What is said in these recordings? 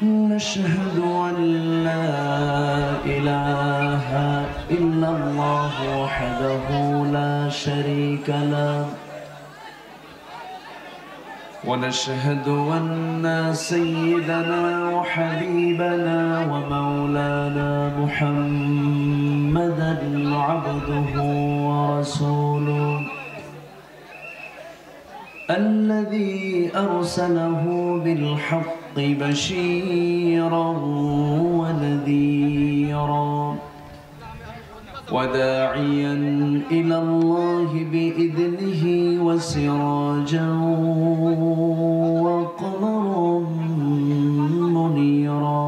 نشهد أن لا إله إلا الله وحده لا شريك له ونشهد أن سيدنا وحبيبنا ومولانا محمدًا عبده ورسوله الذي أرسله بالحق بشيرًا ونذيرًا وداعيًا إلى الله بإذنه وسراجًا وقمرًا منيرًا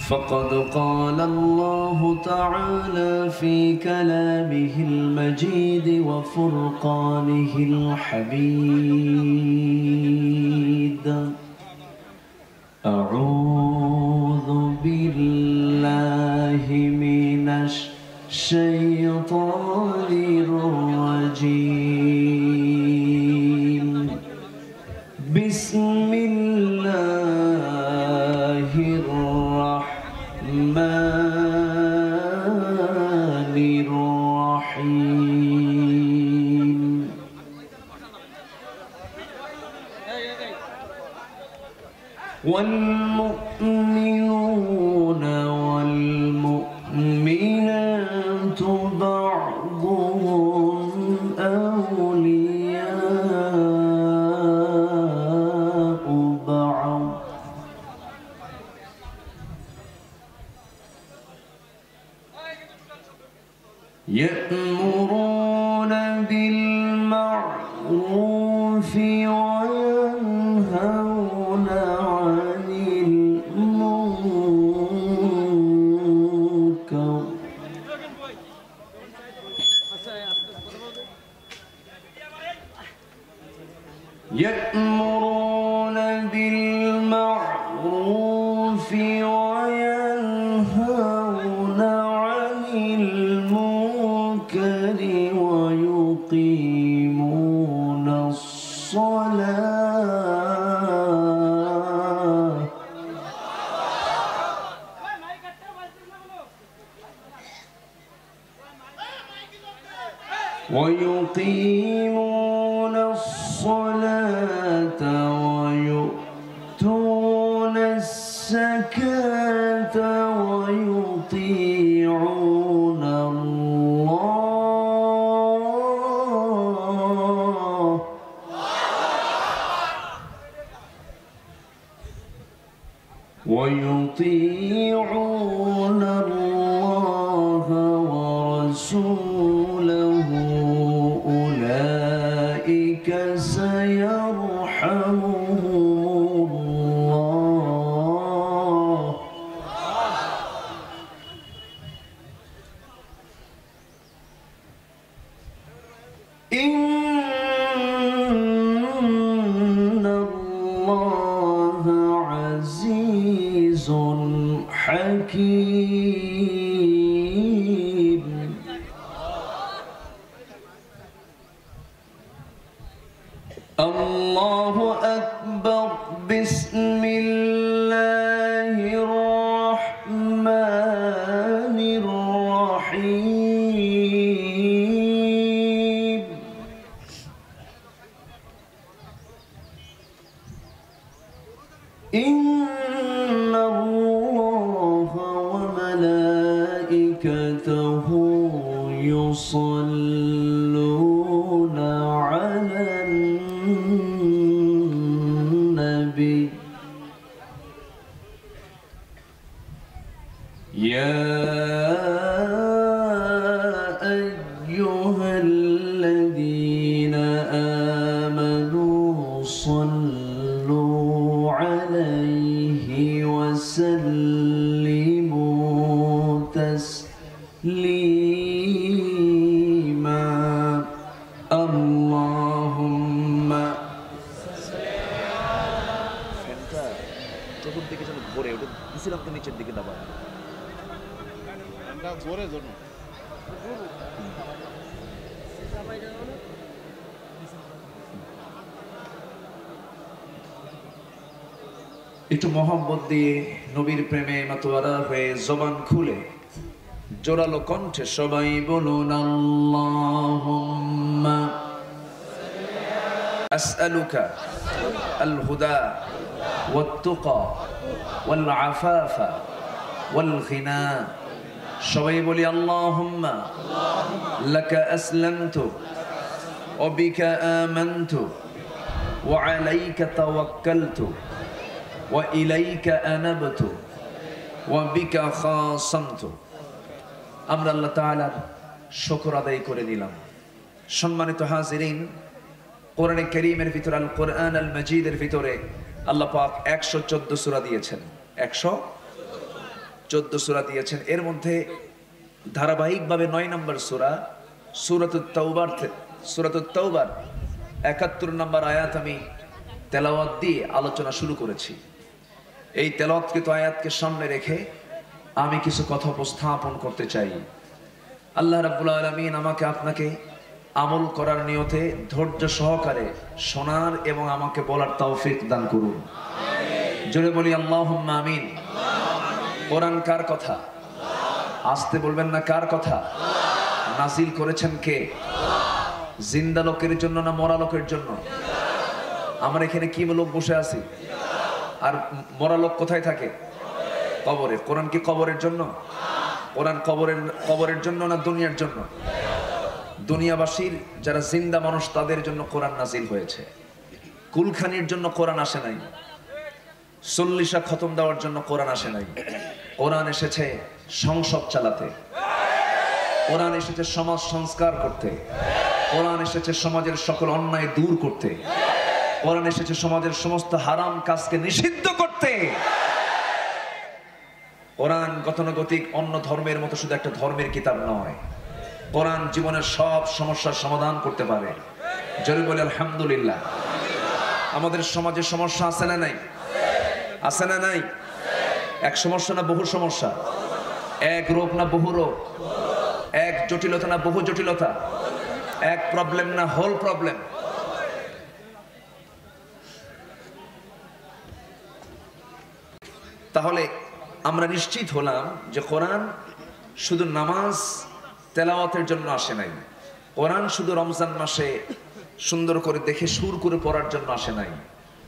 فقد قال الله تعالى في كلامه المجيد وفرقانه الحميد أعوذ بالله من الشيطان الرجيم بسم الله الرحمن الرحيم والمؤمنون والمؤمنات بعضهم أولياء بعض يأمرون بالمعروف وينهون عن المنكر يأمرون بالمعروف وينهون عن المنكر ويقيمون الصلاة ويؤتون الزكاة ويطيعون الله ورسوله أولئك سيرحمهم الله إن الله عزيز حكيم الله أكبر بسم الله الرحمن الرحيم إن الله وملائكته يصلون على النبي يا أيها الذين آمنوا صلوا عليه وسلموا تسليما اللهم চতুর্দিকে যেন ভরে ওটা দিছিলাম তো নিচের দিকে দাবা জোরে জন্য একটু মোহাম্মত দিয়ে নবীর প্রেমে মাতোয়ারা হয়ে জবান খুলে জোরালো কণ্ঠে সবাই বলুন আল্লাহুম্মা আসআলুকা আল হুদা ওয়াত তুকা ওয়াল আফাফা ওয়াল গিনা। সবাই বলি আল্লাহুম্মা লাকা আসলামতু ওয়া বিকা আমানতু ওয়া আলাইকা তাওয়াক্কালতু ওয়া ইলাইকা আনাবতু ওয়া বিকা খাসামতু। আমরা আল্লাহ তাআলার শুকর আদায় করে দিলাম। সম্মানিত হাজিরিন, কোরআনে কারীমের ভিতরে আল কোরআন আল মাজিদের ভিতরে আল্লাহ পাক 114 সূরা দিয়েছেন। 114 সূরা দিয়েছেন। এর মধ্যে ধারাবাহিকভাবে 9 নম্বর সূরা সূরাতুত তাওবার 71 নম্বর আয়াত আমি তেলাওয়াত দিয়ে আলোচনা শুরু করেছি। এই তেলাওয়াতকৃত আয়াতকে সামনে রেখে আমি কিছু কথা উপস্থাপন করতে চাই। আল্লাহ রাব্বুল আলামিন আমাকে আপনাকে আমল করার নিয়তে ধৈর্য সহকারে শোনার এবং আমাকে বলার তৌফিক দান করুন। জোরে বলি আল্লাহুম্মা আমিন। কোরআন কার কথা? আসতে বলবেন না, কার কথা? নাজিল করেছেন কে? জিন্দা লোকের জন্য না মরা লোকের জন্য? আমরা এখানে কি লোক বসে আছি, আর মরা লোক কোথায় থাকে? কবরে। কোরআন কি কবরের জন্য? কোরআন কবরের জন্য না দুনিয়ার জন্য? দুনিয়াবাসীর যারা জিন্দা মানুষ তাদের জন্য কোরআন নাজিল হয়েছে। কুলখানির জন্য কোরআন আসে নাই। 40 খতম দেওয়ার জন্য কোরআন আসে নাই। কোরআন এসেছে সংসদ চালাতে, কোরআন এসেছে সমাজ সংস্কার করতে, কোরআন এসেছে সমাজের সকল অন্যায় দূর করতে, কোরআন এসেছে সমাজের সমস্ত হারাম কাজকে নিষিদ্ধ করতে। কোরআন গতানুগতিক অন্য ধর্মের মতো শুধু একটা ধর্মের কিতাব নয়। কোরআন জীবনের সব সমস্যার সমাধান করতে পারে। জোরে বলে আলহামদুলিল্লাহ। আমাদের সমাজে সমস্যা আছে না নাই? আছে না নাই? এক সমস্যা না বহু সমস্যা? এক রোগ না বহু রোগ? এক জটিলতা না বহু জটিলতা? এক প্রবলেম না হোল প্রবলেম? তাহলে আমরা নিশ্চিত হলাম যে কোরআন শুধু নামাজ তেলাওয়াতের জন্য আসে নাই। কোরআন শুধু রমজান মাসে সুন্দর করে দেখে সুর করে পড়ার জন্য আসে নাই।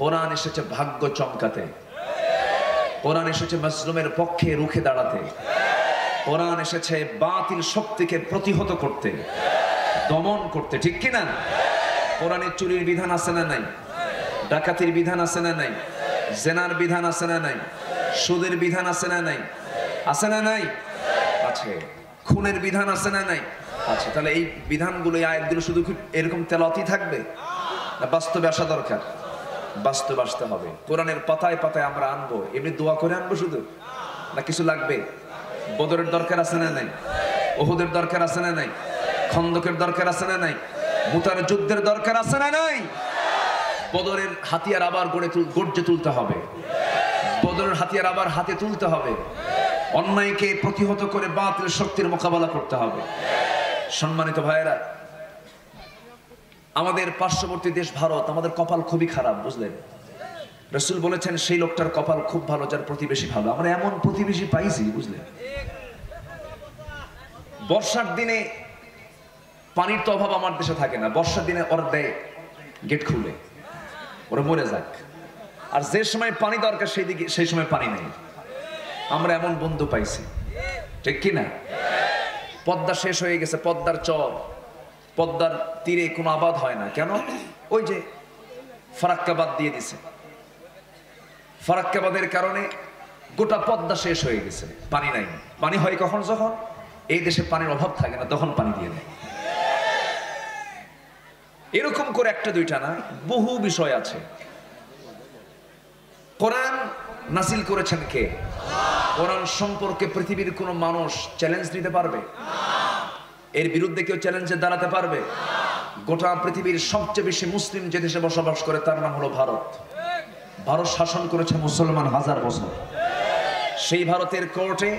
কোরআন এসেছে ভাগ্য চমকাতে, কোরআন এসেছে মাজলুমের পক্ষে রুখে দাঁড়াতে, কোরআন এসেছে বাতিল শক্তিকে প্রতিহত করতে, দমন করতে। ঠিক কি না? কোরআনে চুরির বিধান আছে না নাই? ডাকাতির বিধান আছে না নাই? জেনার বিধান আছে না নাই? সুদের বিধান আছে না নাই? আছে না নাই? আছে। খুনের বিধান আছে না নাই? আছে। তাহলে এই বিধানগুলো, এই আয়াতগুলো শুধু এরকম তেলাওয়াতই থাকবে না বাস্তবে আসা দরকার? বাস্তবে আসতে হবে। কোরআনের পাতায় পাতায় আমরা আনবো। এমনি দোয়া করে আনবো শুধু, না কিছু লাগবে? বদরের দরকার আছে না নাই? উহুদের দরকার আছে না নাই? খন্দকের দরকার আছে না নাই? মুতার যুদ্ধের দরকার আছে না নাই? বদরের হাতিয়ার আবার গর্জে তুলতে হবে। বদরের হাতিয়ার আবার হাতে তুলতে হবে। অন্যায়কে প্রতিহত করে বাতিল শক্তির মোকাবেলা করতে হবে। সম্মানিত ভাইয়েরা, আমাদের পার্শ্ববর্তী দেশ ভারত, আমাদের কপাল খুবই খারাপ, বুঝলেন? রাসূল বলেছেন সেই লোকটার কপাল খুব ভালো যার প্রতিবেশী ভালো। আমরা এমন প্রতিবেশী পাইছি, বুঝলেন? বর্ষার দিনে পানির তো অভাব আমার দেশে থাকে না। বর্ষার দিনে ওরা দেয় গেট খুলে, ওরা মরে যাক। আর যে সময় পানি দরকার সেই সময় পানি নেই। আমরা এমন বন্ধু পাইছি, ঠিক কি না? পদ্মা শেষ হয়ে গেছে, পদ্মার চর, পদ্মার তীরে কোনো আবাদ হয় না। কেন? ওই যে ফারাক্কাবাদ দিয়ে দিছে। ফারাক্কাবাদের কারণে গোটা পদ্মা শেষ হয়ে গেছে, পানি নাই। পানি হয় কখন? যখন এই দেশে পানির অভাব থাকে না, তখন পানি দিয়ে দেয়। এরকম করে একটা দুইটা না, বহু বিষয় আছে। কোরআন নাজিল করেছেন কে? কোরআন সম্পর্কে পৃথিবীর কোন মানুষ চ্যালেঞ্জ নিতে পারবে? এর বিরুদ্ধে কেউ চ্যালেঞ্জে দাঁড়াতে পারবে? গোটা পৃথিবীর সবচেয়ে বেশি মুসলিম যে দেশে বসবাস করে তার নাম হলো ভারত। ভারত শাসন করেছে মুসলমান 1000 বছর। সেই ভারতের কোর্টে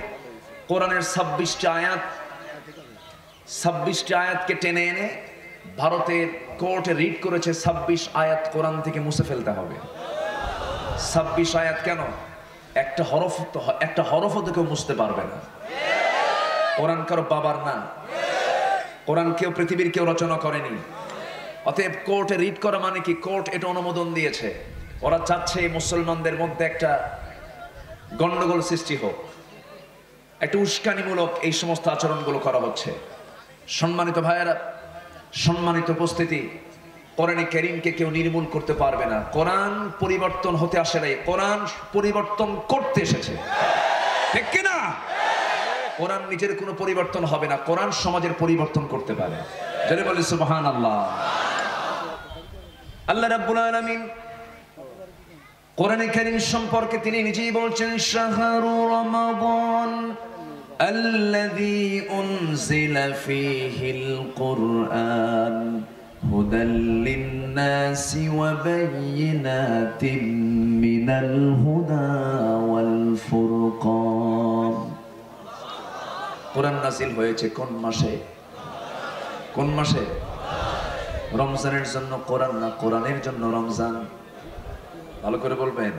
কোরআনের 26টি আয়াতকে টেনে এনে ভারতের কোর্টে রিট করেছে 26 আয়াত কোরআন থেকে মুছে ফেলতে হবে। 26 আয়াত কেন? একটা হরফও তো কেউ মুছতে পারবে না। কোরআন কারো বাবার না, কোরআন কেউ পৃথিবীর কেউ রচনা করেনি। অতএব কোর্টে রিড করা মানে কি? কোর্ট এটা অনুমোদন দিয়েছে। ওরা চাচ্ছে মুসলমানদের মধ্যে একটা গন্ডগোল সৃষ্টি হোক, একটা উস্কানিমূলক এই সমস্ত আচরণগুলো করা হচ্ছে। সম্মানিত ভাইয়েরা, সম্মানিত উপস্থিতি, কোরআনে কারীমকে কেউ নির্মূল করতে পারবে না। কোরআন পরিবর্তন হতে আসে নাই, কোরআন পরিবর্তন করতে এসেছে, ঠিক কিনা? কোরআন নিজের কোনো পরিবর্তন হবে না, কোরআন সমাজের পরিবর্তন করতে পারে। যারা বলে সুবহানাল্লাহ। আল্লাহ রাব্বুল আলামিন কোরআনে কারীম সম্পর্কে তিনি নিজেই বলছেন, শাহরু রমাদান আল্লাযী উনজিলা ফীহিল কুরআন হুদাল লিন-নাসি ওয়া বায়িনাতিন মিনাল হুদা ওয়াল ফুরকান। কোরআন নাযিল হয়েছে কোন মাসে? কোন মাসে? রমজানের জন্য কোরআন না, কোরআনের জন্য রমজান? ভালো করে বলবেন,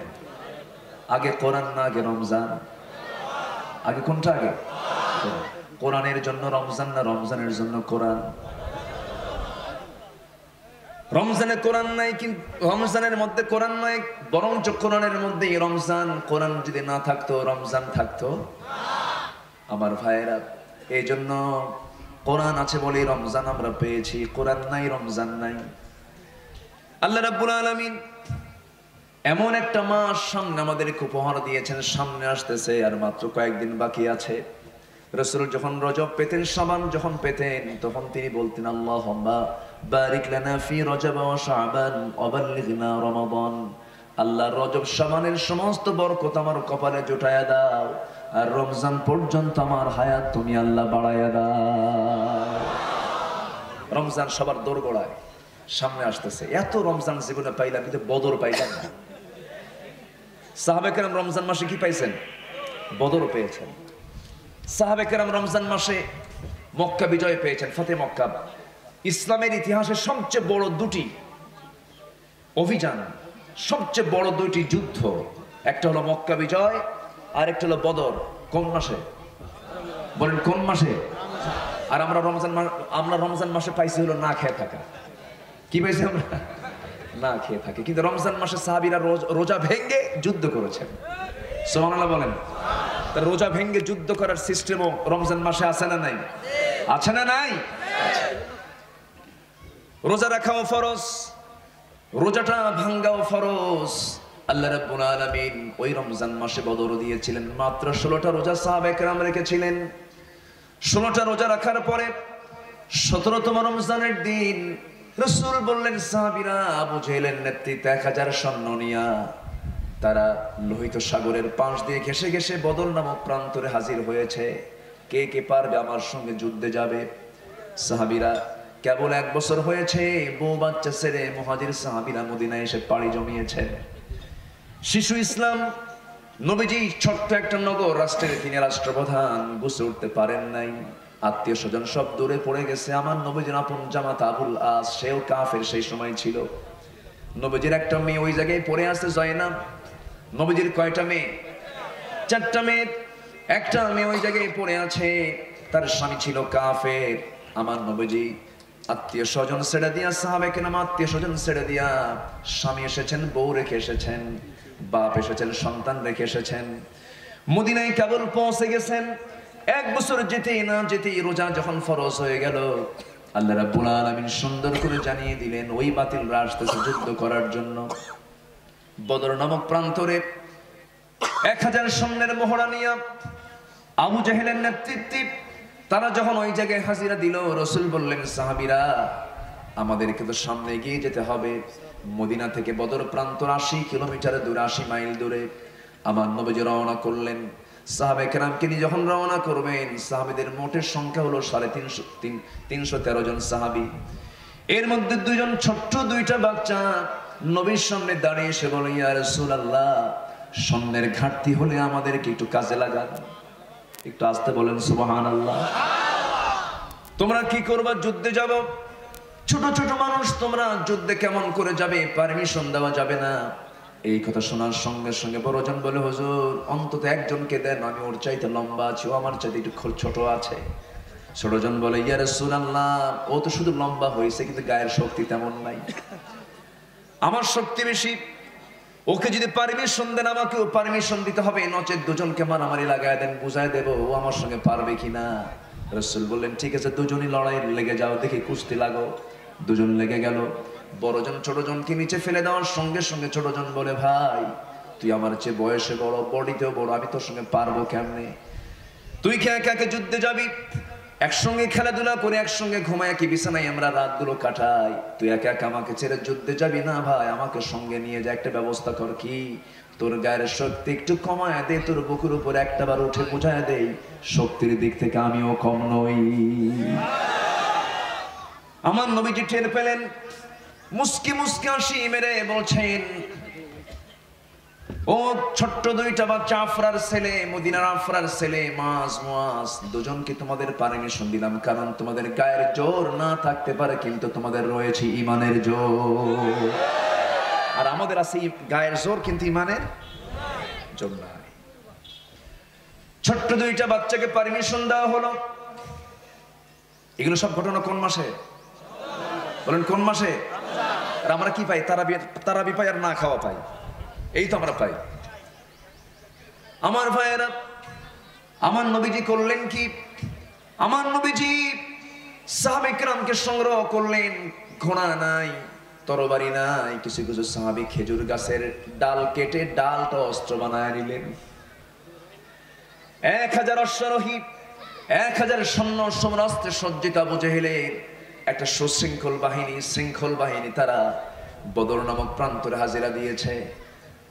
আগে কোরআন না আগে রমজান? আগে কোনটা আগে? কোরআনের জন্য রমজান না রমজানের জন্য কোরআন? রমজানে কোরআন নাই, কিন্তু রমজানের মধ্যে কোরআন নাই, বরঞ্চ কোরআনের মধ্যে রমজান। কোরআন যদি না থাকতো রমজান থাকতো? আমার ভাইয়েরা, এই জন্য কোরআন আছে বলে রমজান আমরা পেয়েছি, কোরআন নাই রমজান নাই। আল্লাহ রাব্বুল আলামিন এমন একটা মাস সামনে আমাদেরকে উপহার দিয়েছেন, সামনে আসতেছে, আর মাত্র কয়েকদিন বাকি আছে। রাসূল যখন রজব পেতেন, শাবান যখন পেতেন, তখন তিনি বলতেন, আল্লাহুম্মা বারিক লানা ফি রজব ওয়া শাবান ওয়া বাল্লিগনা রমাদান। আল্লাহ রজব শাবানের সমস্ত বরকত আমার কপালে জুটায়া দাও, আর রমজান পর্যন্ত আমার হায়াত তুমি আল্লাহ বাড়ায়া দাও। রমজান সবার দোরগোড়ায় সামনে আসতেছে। এত রমজান জীবনে পাইলাম, কিন্তু বদর পাইলাম না। সাহাবে কেরাম রমজান মাসে কি পাইছেন? বদর পেয়েছেন। সাহাবে কেরাম রমজান মাসে মক্কা বিজয় পেয়েছেন, ফতে মক্কা। ইসলামের ইতিহাসে সবচেয়ে বড় দুটি অভিযান, সবচেয়ে বড় দুইটি যুদ্ধ, একটা হলো মক্কা বিজয় আর একটা হলো বদর। কোন মাসে? বলেন কোন মাসে? আর আমরা রমজান মাসে পাইছি হলো না খেয়ে থাকা। কি পাইছি আমরা? না খেয়ে থাকি। কিন্তু রমজান মাসে সাহাবীরা রোজা ভেঙে যুদ্ধ করেছেন। সুবহানাল্লাহ বলেন। তার রোজা ভেঙে যুদ্ধ করার সিস্টেমও রমজান মাসে আছে না নাই? আছে না নাই? রোজা রাখাও ফরজ, রোজাটা ভাঙ্গাও ফরজ। আল্লাহ রাব্বুল আলামিন ওই রমজান মাসে বদর দিয়েছিলেন। মাত্র 16টা রোজা সাহাবায়ে কেরাম রেখেছিলেন। 16টা রোজা রাখার পরে 17তম রমজানের দিন রাসূল বললেন, সাহাবীরা আবু জেহেলের নেতৃত্বে 1000 সৈন্য নিয়া তারা লোহিত সাগরের পাশ দিয়ে ঘেসে ঘেসে বদর নামক প্রান্তরে হাজির হয়েছে। কে কে পারবে আমার সঙ্গে যুদ্ধে যাবে? সাহাবীরা কেবল 1 বছর হয়েছে, বউ বাচ্চা ছেড়ে মুহাজির সাহাবীরা মদিনায় এসে পাড়ি জমিয়েছে। শিশু ইসলাম নবীজি ছোট্ট একটা নগর রাষ্ট্রের তিনি রাষ্ট্রপ্রধান, বুঝে উঠতে পারেন নাই। আত্মীয় স্বজন সব দূরে পড়ে গেছে। আমার নবীজির আপন জামাতা আবুল আস, সেও কাফের সেই সময় ছিল। নবীজির একটা মেয়ে ওই জায়গায় পড়ে আছে, জয়নাব। নবীজির কয়টা মেয়ে? 4টা মেয়ে। একটা মেয়ে ওই জায়গায় পড়ে আছে, তার স্বামী ছিল কাফের। আমার নবীজি আত্মীয় স্বজন ছেড়ে দিয়া, সাহাবে কেরাম আত্মীয় স্বজন ছেড়ে দিয়া, স্বামী এসেছেন, বউ রেখে এসেছেন, বাপ এসেছেন, সন্তান রেখে এসেছেন, মদিনায় কেবল পৌঁছে গেছেন। 1 বছর যেতেই না যেতেই রোজা যখন ফরজ হয়ে গেল, আল্লাহ রাব্বুল আলামিন সুন্দর করে জানিয়ে দিলেন ওই বাতিলরা আসতেছে যুদ্ধ করার জন্য। বদর নামক প্রান্তরে 1000 সৈন্যের মহড়া নিয়ে আবু জেহেলের নেতৃত্বে তারা যখন ওই জায়গায় হাজিরা দিল, রাসূল বললেন, সাহাবীরা আমাদেরকে তো সামনে এগিয়ে যেতে হবে। মদিনা থেকে বদর প্রান্তর 80 কিলোমিটার দূরে, 80 মাইল দূরে আমার নবীজি রওনা করলেন। সাহাবে কেরামকে নিয়ে যখন রওনা করবেন, সাহাবীদের মোটের সংখ্যা হলো 313 জন সাহাবী। এর মধ্যে 2 জন ছোট্ট 2টা বাচ্চা নবীর সামনে দাঁড়িয়ে এসে বলে, ইয়া রাসূলুল্লাহ, সৈন্যের ঘাটতি হলে আমাদেরকে একটু কাজে লাগান। একটু আস্তে বলেন সুবহানাল্লাহ। তোমরা কি করবা? যুদ্ধে যাব। ছোট ছোট মানুষ, তোমরা যুদ্ধে কেমন করে যাবে? পারমিশন দেওয়া যাবে না। এই কথা শোনার সঙ্গে সঙ্গে বড়জন বলে, হুজুর অন্তত একজনকে দেন, আমি ওর চাইতে লম্বা আছি, ও আমার চাইতে একটু ছোট আছে। ছোটজন বলে, ইয়া রাসূলুল্লাহ, ও তো শুধু লম্বা হয়েছে কিন্তু গায়ের শক্তি তেমন নাই, আমার শক্তি বেশি, ওকে যদি পারমিশন দেন আমাকেও পারমিশন দিতে হবে, নচেত দুজনকে মারামারি লাগায় দেন, বুঝায় দেবো ও আমার সঙ্গে পারবে কিনা। রাসূল বললেন, ঠিক আছে, দুজনই লড়াই লেগে যাও, দেখি কুস্তি লাগো। দুজন লেগে গেল। বড়জন ছোটজনকে নিচে ফেলে দেওয়ার সঙ্গে সঙ্গে ছোটজন বলে, ভাই তুই আমার চেয়ে বয়সে বড়, বডিতেও বড়, আমি তোর সঙ্গে পারবো কেমনে? তুই কে একা একা যুদ্ধে যাবি? একসঙ্গে খেলাধুলা করে একসঙ্গে ঘুমায় কি বিছানায় আমরা রাতগুলো কাটাই, তুই একা একা আমাকে ছেড়ে যুদ্ধে যাবি না ভাই, আমাকে সঙ্গে নিয়ে যা, একটা ব্যবস্থা কর। কি? তোর গায়ের শক্তি একটু কমায় দে, তোর বুকের উপর একটা বার উঠে বুঝায় দেই, শক্তির দিক থেকে আমিও কম নই। আমার নবীজি টের পেলেন, মুস্কি মুস্কি হাসি মেরে বলছেন, ও ছোট্ট দুইটা বাচ্চা, আফরার ছেলে, মদিনার আফরার ছেলে মুআজ, দুজনকে তোমাদের পারমিশন দিলাম, কারণ তোমাদের গায়ের জোর না থাকতে পারে কিন্তু তোমাদের রয়েছে ঈমানের জোর। আর আমাদের আছে গায়ের জোর কিন্তু ঈমানের জোর নাই। ছোট্ট দুইটা বাচ্চাকে পারমিশন দেওয়া হলো। এগুলো সব ঘটনা কোন মাসে? বলেন কোন মাসে? আর আমরা কি পাই? তারাবি পাই আর না খাওয়া পাই, এই তো আমরা পাই। আমার ভাইয়েরা, আমার নবীজি করলেন কি? আমার নবীজি সাহাবে কেরামকে সংগ্রহ করলেন। ঘোড়া নাই, তরবারি নাই, কিছু কিছু সাহাবী খেজুর গাছের ডাল কেটে ডালটা অস্ত্র বানায় নিলেন। 1000 অশ্বারোহী, 1000 সৈন্য সমরাস্ত্রে সজ্জিত আবু জেহেলের একটা শৃঙ্খল বাহিনী তারা বদর নামক প্রান্তরে হাজিরা দিয়েছে।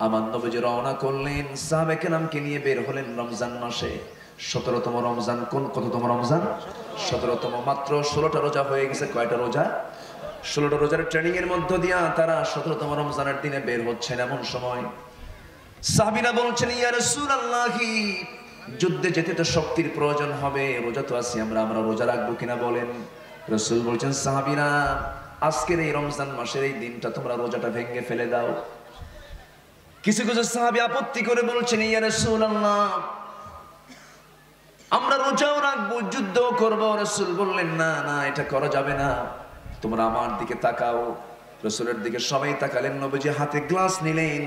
আমার নবীজি রওনা করলেন, সাহাবে কেরামকে নিয়ে বের হলেন রমজান মাসে। 17তম রমজান। কততম রমজান? 17তম। মাত্র 16টা রোজা হয়ে গেছে। কয়টা রোজা? 16টা রোজার ট্রেনিং এর মধ্য দিয়া তারা 17তম রমজানের দিনে বের হচ্ছেন। এমন সময় সাহাবীরা বলছেন, ইয়া রাসূলুল্লাহ, যুদ্ধে যেতে তো শক্তির প্রয়োজন হবে, রোজা তো আছি আমরা রোজা রাখবো কিনা বলেন। রাসূল বলছেন, সাহাবীরা, আজকের এই রমজান মাসের এই দিনটা তোমরা রোজাটা ভেঙে ফেলে দাও। কিছু কিছু সাহাবী আপত্তি করে বলছেন, ইয়া রাসূলুল্লাহ, আমরা রোজাও রাখবো, যুদ্ধও করবো। রাসূল বললেন, না না, এটা করা যাবে না, তোমরা আমার দিকে তাকাও। রাসূলের দিকে সবাই তাকালেন। নবীজি হাতে গ্লাস নিলেন।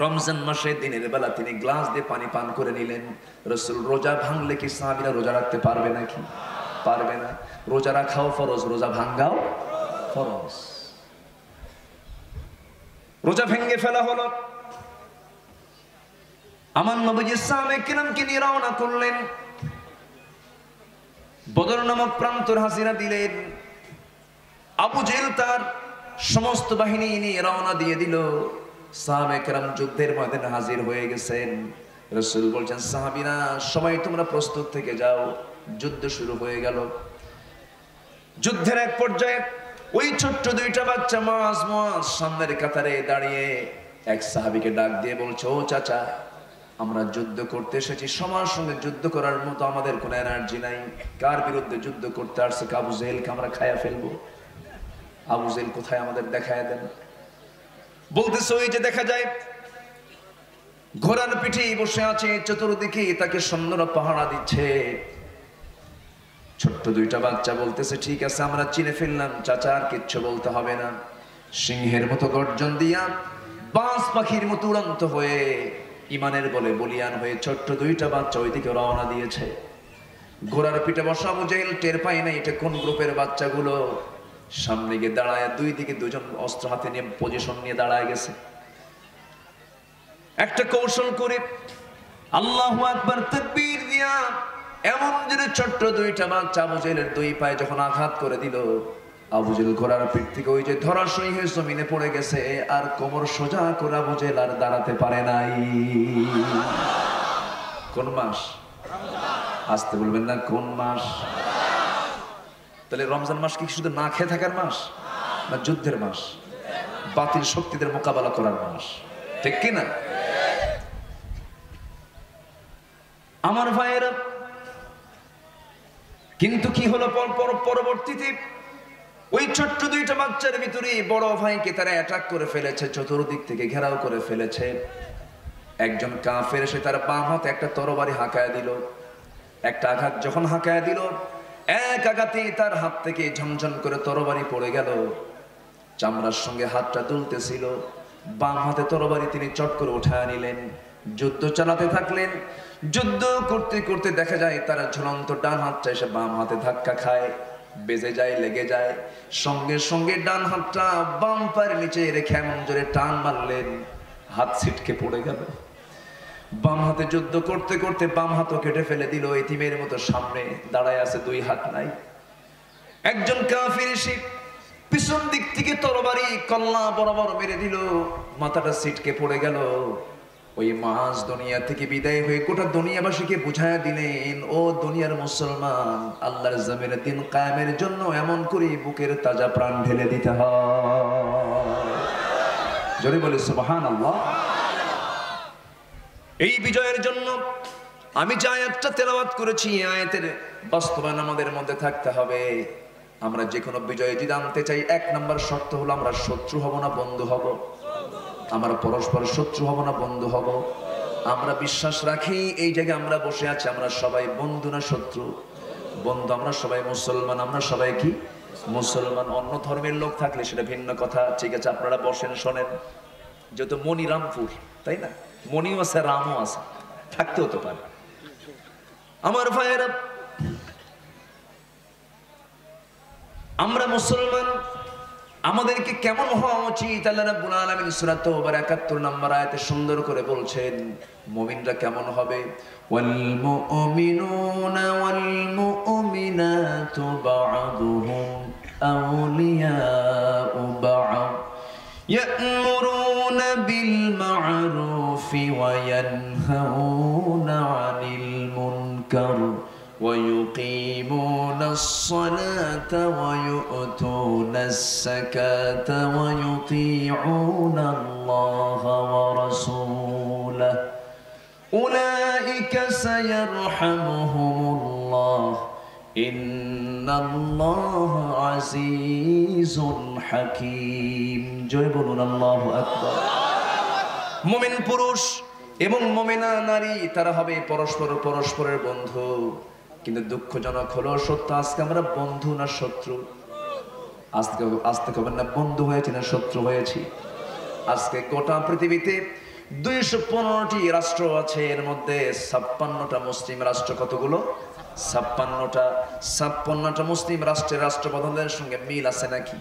রমজান মাসে দিনের বেলা তিনি গ্লাস দিয়ে পানি পান করে নিলেন। রাসূল রোজা ভাঙলে কি সাহাবীরা রোজা রাখতে পারবে নাকি? পারবে না। রোজা রাখাও ফরজ, রোজা ভাঙাও ফরজ। রোজা ভেঙে ফেলা হলো। আমার নবীজি সাহাবে কিরামকে নিয়ে রওনা করলেন। বদর নামক প্রান্তর হাজিরা দিলেন। আবু জেহেল তার সমস্ত বাহিনী নিয়ে রওনা দিয়ে দিল। সাহাবে কেরাম যুদ্ধের ময়দানে হাজির হয়ে গেছেন। রাসূল বলছেন, সাহাবীরা সবাই তোমরা প্রস্তুত থেকে যাও। যুদ্ধ শুরু হয়ে গেল। যুদ্ধের এক পর্যায়ে ওই ছোট্ট দুইটা বাচ্চা মুআজ সামনের কাতারে দাঁড়িয়ে এক সাহাবীকে ডাক দিয়ে বলছে, ও চাচা, আমরা যুদ্ধ করতে এসেছি, সবার সঙ্গে যুদ্ধ করার মতো আমাদের কোনো এনার্জি নাই। কার বিরুদ্ধে যুদ্ধ করতে আসছে? আবু জেহেলকে আমরা খায়া ফেলবো। আবু জেহেল কোথায় আমাদের দেখায় দেন। বলতেছে, ওই যে দেখা যায় ঘোড়ার পিঠে বসে আছে, চতুর্দিকে তাকে সৈন্যরা পাহারা দিচ্ছে। ছোট্ট দুইটা বাচ্চা বলতেছে, ঠিক আছে, আমরা চিনে ফেললাম চাচা, আর কিচ্ছু বলতে হবে না। সিংহের মতো গর্জন দিয়া, বাজ পাখির মতো উড়ন্ত হয়ে, ইমানের বলে বলিয়ান হয়ে ছোট্ট দুইটা বাচ্চা ওইদিকে রওনা দিয়েছে। ঘোড়ার পিঠে বসা আবু জেহেল টের পায় না এটা কোন গ্রুপের বাচ্চাগুলো। সামনে গিয়ে দাঁড়ায়, দুই দিকে দুজন অস্ত্র হাতে নিয়ে পজিশন নিয়ে দাঁড়ায় গেছে। একটা কৌশল করে আল্লাহু আকবার তাকবীর দিয়া এমন যে ছোট্ট দুইটা বাচ্চা আবু জেহেলের দুই পায়ে যখন আঘাত করে দিল, আবু জেহেল ঘোড়ার পিঠ থেকে ওই যে ধরাশয়ী হয়ে জমিনে পড়ে গেছে। আর কোমর সোজা করে আবু জেহেল আর দাঁড়াতে পারে নাই। কোন মাস? আসতে বলবেন না, কোন মাস? তাহলে রমজান মাস কি শুধু না খেয়ে থাকার মাস, না যুদ্ধের মাস, বাতিল শক্তিদের মোকাবেলা করার মাস, ঠিক কিনা? আমার ভাইয়েরা, কিন্তু কি হলো পরবর্তীতে ওই ছোট্ট দুইটা বাচ্চার ভিতরে বড় ভাইকে তারা অ্যাটাক করে ফেলেছে, চতুর্দিক থেকে ঘেরাও করে ফেলেছে। একজন কাফের এসে তার বাম হাতে একটা তরবারি হাঁকায়া দিল। একটা আঘাত যখন হাঁকায়া দিল, এক আঘাতে তার হাত থেকে ঝমঝম করে তরবারি পড়ে গেল। চামড়ার সঙ্গে হাতটা তুলতেছিল, বাম হাতে তরবারি তিনি চট করে উঠায় নিলেন, যুদ্ধ চালাতে থাকলেন। যুদ্ধ করতে করতে দেখা যায় তার ঝুলন্ত ডান হাতটা এসে বাম হাতে ধাক্কা খায়, বেজে যায়, লেগে যায়। সঙ্গে সঙ্গে ডান হাতটা বাম পায়ের নিচে রেখে এমন জোরে টান মারলেন, হাত ছিটকে পড়ে গেল। বাম হাতে যুদ্ধ করতে করতে বাম হাতও কেটে ফেলে দিল। এতিমের মতো সামনে দাঁড়ায় আছে, দুই হাত নাই। একজন কাফির এসে পিছন দিক থেকে তরবারি কল্লা বরাবর মেরে দিল, মাথাটা ছিটকে পড়ে গেল। ওই মাস দুনিয়া থেকে বিদায় হয়ে গোটা দুনিয়াবাসীকে বুঝায়া দিলেন, ও দুনিয়ার মুসলমান, আল্লাহর জমিনে দিন কায়েমের জন্য এমন করে বুকের তাজা প্রাণ ঢেলে দিতে হয়। জোরে বলে সুবহানাল্লাহ। এই বিজয়ের জন্য আমি যে আয়াতটা তেলাওয়াত করেছি, আয়াতের বাস্তবায়ন আমাদের মধ্যে থাকতে হবে। আমরা যে কোনো বিজয় যদি আনতে চাই, এক নাম্বার শর্ত হলো আমরা শত্রু হব না, বন্ধু হব। আমরা পরস্পর শত্রু হব না, বন্ধু হব। আমরা বিশ্বাস রাখি এই জায়গায় আমরা বসে আছি, আমরা সবাই বন্ধু না শত্রু? বন্ধু। আমরা সবাই মুসলমান, আমরা সবাই কি মুসলমান। অন্য ধর্মের লোক থাকলে সেটা ভিন্ন কথা, ঠিক আছে, আপনারা বসেন শোনেন। যেহেতু মনিরামপুর, তাই না, মনিও আছে, রামও আছে, থাকতে হতে পারে। আমার ভাইয়েরা, আমরা মুসলমান, আমাদেরকে কেমন হওয়া উচিত? আল্লাহ রাব্বুল আলামিন সূরা তাওবার ৭১ নম্বর আয়াতে সুন্দর করে বলছেন মুমিনরা কেমন হবে। ওয়াল মুমিনুনা ওয়াল মুমিনাতু বা'দুহুম আউলিয়াউ বা'দ ইয়া'মুরুনা বিল মা'রুফি ওয়া ইয়ানহাউনা 'আনিল মুনকার ويقيمون الصلاة ويؤتون الزكاة ويطيعون الله ورسوله أولئك سيرحمهم الله إن الله عزيز حكيم জয় বলুন আল্লাহু আকবার। মুমিন পুরুষ এবং মুমিনা নারী তারা হবে পরস্পরের বন্ধু। কিন্তু দুঃখজনক হলো সত্য, আজকে আমরা বন্ধু না শত্রু? আজকে কবেন না বন্ধু হয়েছি না শত্রু হয়েছি? আজকে গোটা পৃথিবীতে 215টি রাষ্ট্র আছে, এর মধ্যে 56টা মুসলিম রাষ্ট্র। কতগুলো? 56টা মুসলিম রাষ্ট্রের রাষ্ট্রপ্রধানদের সঙ্গে মিল আছে নাকি?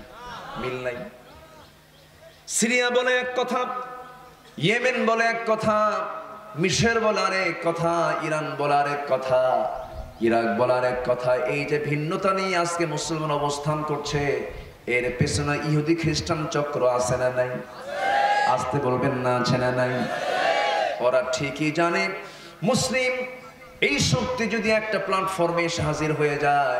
মিল নাই। সিরিয়া বলে এক কথা, ইয়েমেন বলে এক কথা, মিশর বলে আরেক কথা, ইরান বলে আরেক কথা, ইরাক বলে আরেক কথা। এই যে ভিন্নতা নিয়ে আজকে মুসলমান অবস্থান করছে, এর পেছনে ইহুদি খ্রিস্টান চক্র আছে না নাই? আসতে বলবেন না, আছে না নাই? ওরা ঠিকই জানে মুসলিম এই শক্তি যদি একটা প্ল্যাটফর্মে এসে হাজির হয়ে যায়,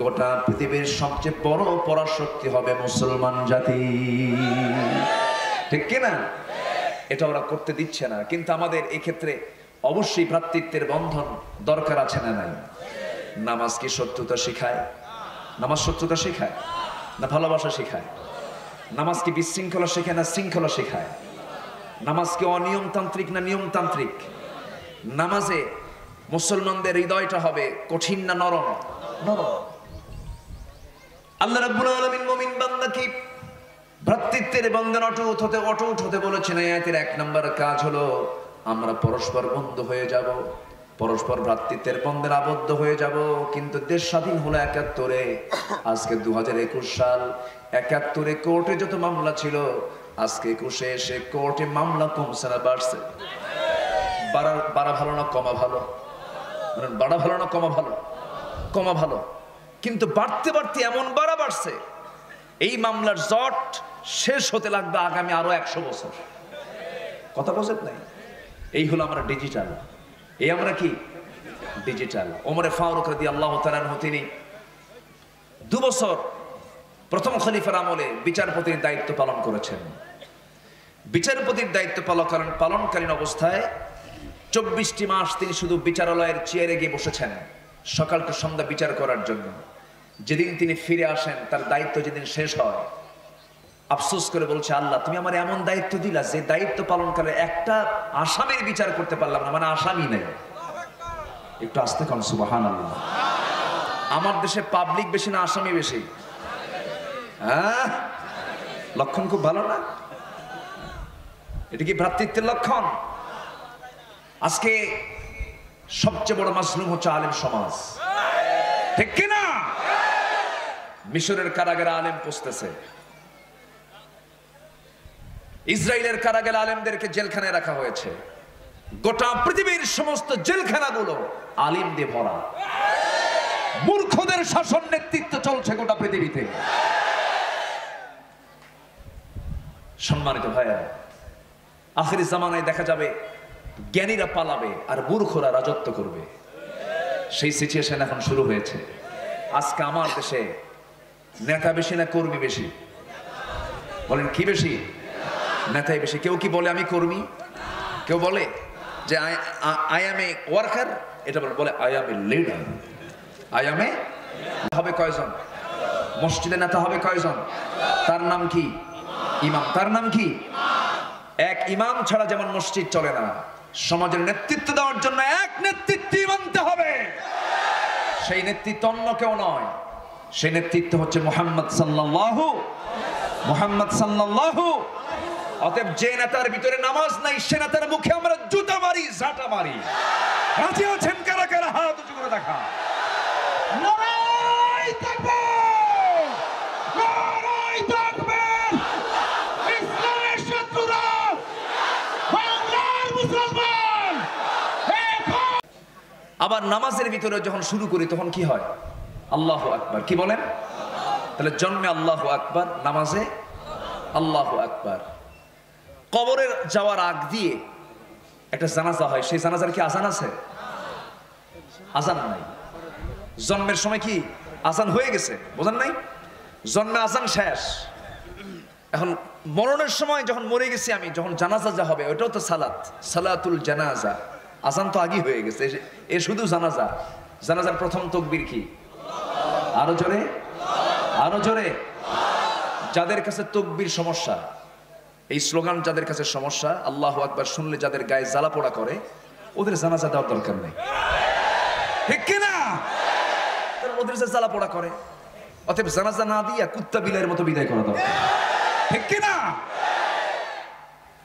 গোটা পৃথিবীর সবচেয়ে বড় পরাশক্তি হবে মুসলমান জাতি। ঠিক কিনা? এটা ওরা করতে দিচ্ছে না। কিন্তু আমাদের এই ক্ষেত্রে অবশ্যই ভ্রাতৃত্বের বন্ধন দরকার আছে না নাই? নামাজ কি শত্রুতা শেখায়? নামাজ শত্রুতা শেখায় না ভালোবাসা শেখায়? নামাজ কি বিশৃঙ্খলা শেখায় না শৃঙ্খলা শেখায়? নামাজ কি অনিয়মতান্ত্রিক না নিয়মতান্ত্রিক? নামাজে মুসলমানদের হৃদয়টা হবে কঠিন না নরম? নরম। আল্লাহ রাব্বুল আলামিন মুমিন বান্দাকে ভ্রাতৃত্বের বন্ধন অটুট হতে বলেছেন। আয়াতের 1 নম্বর কাজ হলো আমরা পরস্পর বন্ধু হয়ে যাব, পরস্পর ভ্রাতৃত্বের বন্ধনে আবদ্ধ হয়ে যাব। কিন্তু দেশ স্বাধীন হলো ৭১-এ, আজকে 2021 সাল। ৭১-এ কোর্টে যত মামলা ছিল, আজকে 21-এ এসে কোর্টে মামলা কমছে না বাড়ছে? বাড়া ভালো না কমা ভালো? বাড়া ভালো না কমা ভালো? কমা ভালো। কিন্তু বাড়তে বাড়তে এমন বাড়া বাড়ছে, এই মামলার জট শেষ হতে লাগবে আগামী আরো 100 বছর। কথা বোঝেন নাই? এই হলো আমরা ডিজিটাল। এই আমরা কি ডিজিটাল। ওমরে ফারুক রাদিয়াল্লাহু তাআলা আনহু তিনি 2 বছর প্রথম খলিফার আমলে বিচারপতির দায়িত্ব পালন করেছেন। বিচারপতির দায়িত্ব পালনকালীন অবস্থায় 24টি মাস তিনি শুধু বিচারালয়ের চেয়ারে গিয়ে বসেছেন, সকাল থেকে সন্ধ্যা বিচার করার জন্য। যেদিন তিনি ফিরে আসেন, তার দায়িত্ব যেদিন শেষ হয়, আফসোস করে বলছে, আল্লাহ তুমি আমার এমন দায়িত্ব দিলা যে দায়িত্ব পালনকালে একটা আসামির বিচার করতে পারলাম না, মানে আসামি নেই। একটু আস্তে কোন সুবহানাল্লাহ। আমার দেশে পাবলিক বেশি না আসামি বেশি? হ্যাঁ, লক্ষণ খুব ভালো না? এটা কি ভ্রাতৃত্বের লক্ষণ? আজকে সবচেয়ে বড় মাসলুম হচ্ছে আলেম সমাজ, ঠিক কিনা? মিশরের কারাগারে আলেম পৌঁছতেছে, ইসরায়েলের কারাগারে আলেমদেরকে জেলখানায় রাখা হয়েছে। গোটা পৃথিবীর সমস্ত জেলখানাগুলো আলিম দিয়ে ভরা। মূর্খদের শাসন নেতৃত্ব চলছে গোটা পৃথিবীতে। সম্মানিত ভাইয়া, আখির জামানায় দেখা যাবে জ্ঞানীরা পালাবে আর মূর্খরা রাজত্ব করবে। সেই সিচুয়েশন এখন শুরু হয়েছে। আজকে আমার দেশে নেতা বেশি না কর্মী বেশি? বলেন কি বেশি? নেতাই বেশি। কেউ কি বলে আমি কর্মী? কেউ বলে যে আই এম এ ওয়ার্কার? এটা বলে I am a leader. I am a হবে কয়জন? মসজিদে নেতা হবে কয়জন? তার নাম কি? ইমাম। তার নাম কি? এক ইমাম ছাড়া যেমন মসজিদ চলে না, সমাজের নেতৃত্ব দেওয়ার জন্য এক নেতৃত্ব মানতে হবে। সেই নেতৃত্ব অন্য কেউ নয়, সেই নেতৃত্ব হচ্ছে মুহাম্মদ সাল্লাল্লাহু। মুহাম্মদ সাল্লাল্লাহু। অতএব যে নেতার ভিতরে নামাজ নাই, সে নেতার মুখে আমরা জুতা মারি, ঝাঁটা মারি। রাজি আছেন কারা কারা? হাত উঁচু করে দেখা। নারায়ে তাকবীর! নারায়ে তাকবীর! ইসলামের শত্রুরা, বাংলার মুসলমান। আবার নামাজের ভিতরে যখন শুরু করি তখন কি হয়? আল্লাহু আকবার। কি বলেন? তাহলে জন্মে আল্লাহু আকবার, নামাজে আল্লাহু আকবার। কবরে যাওয়ার আগ দিয়ে একটা জানাজা হয়, সেই জানাজার কি আজান আছে? আজান নাই। জন্মের সময় কি আজান হয়ে গেছে? বোঝেন নাই? জন্মে আজান শেষ। এখন মরণের সময় যখন মরে গেছি আমি, যখন জানাজা যা হবে ওটাও তো সালাত, সালাতুল জানাজা। আজান তো আগেই হয়ে গেছে, এ শুধু জানাজা। জানাজার প্রথম তাকবীর কি? আরো জোরে, আরো জোরে। যাদের কাছে তাকবীর সমস্যা, এই স্লোগান যাদের কাছে সমস্যা, আল্লাহু আকবার শুনলে যাদের গায়ে জ্বালা পোড়া করে, ওদের জানাজা দেওয়ার দরকার নেই, ঠিক কিনা? ওদের যে জ্বালা পোড়া করে, অতএব জানাজা না দিয়া কুত্তা বিলের মতো বিদায় করা দরকার, ঠিক কিনা?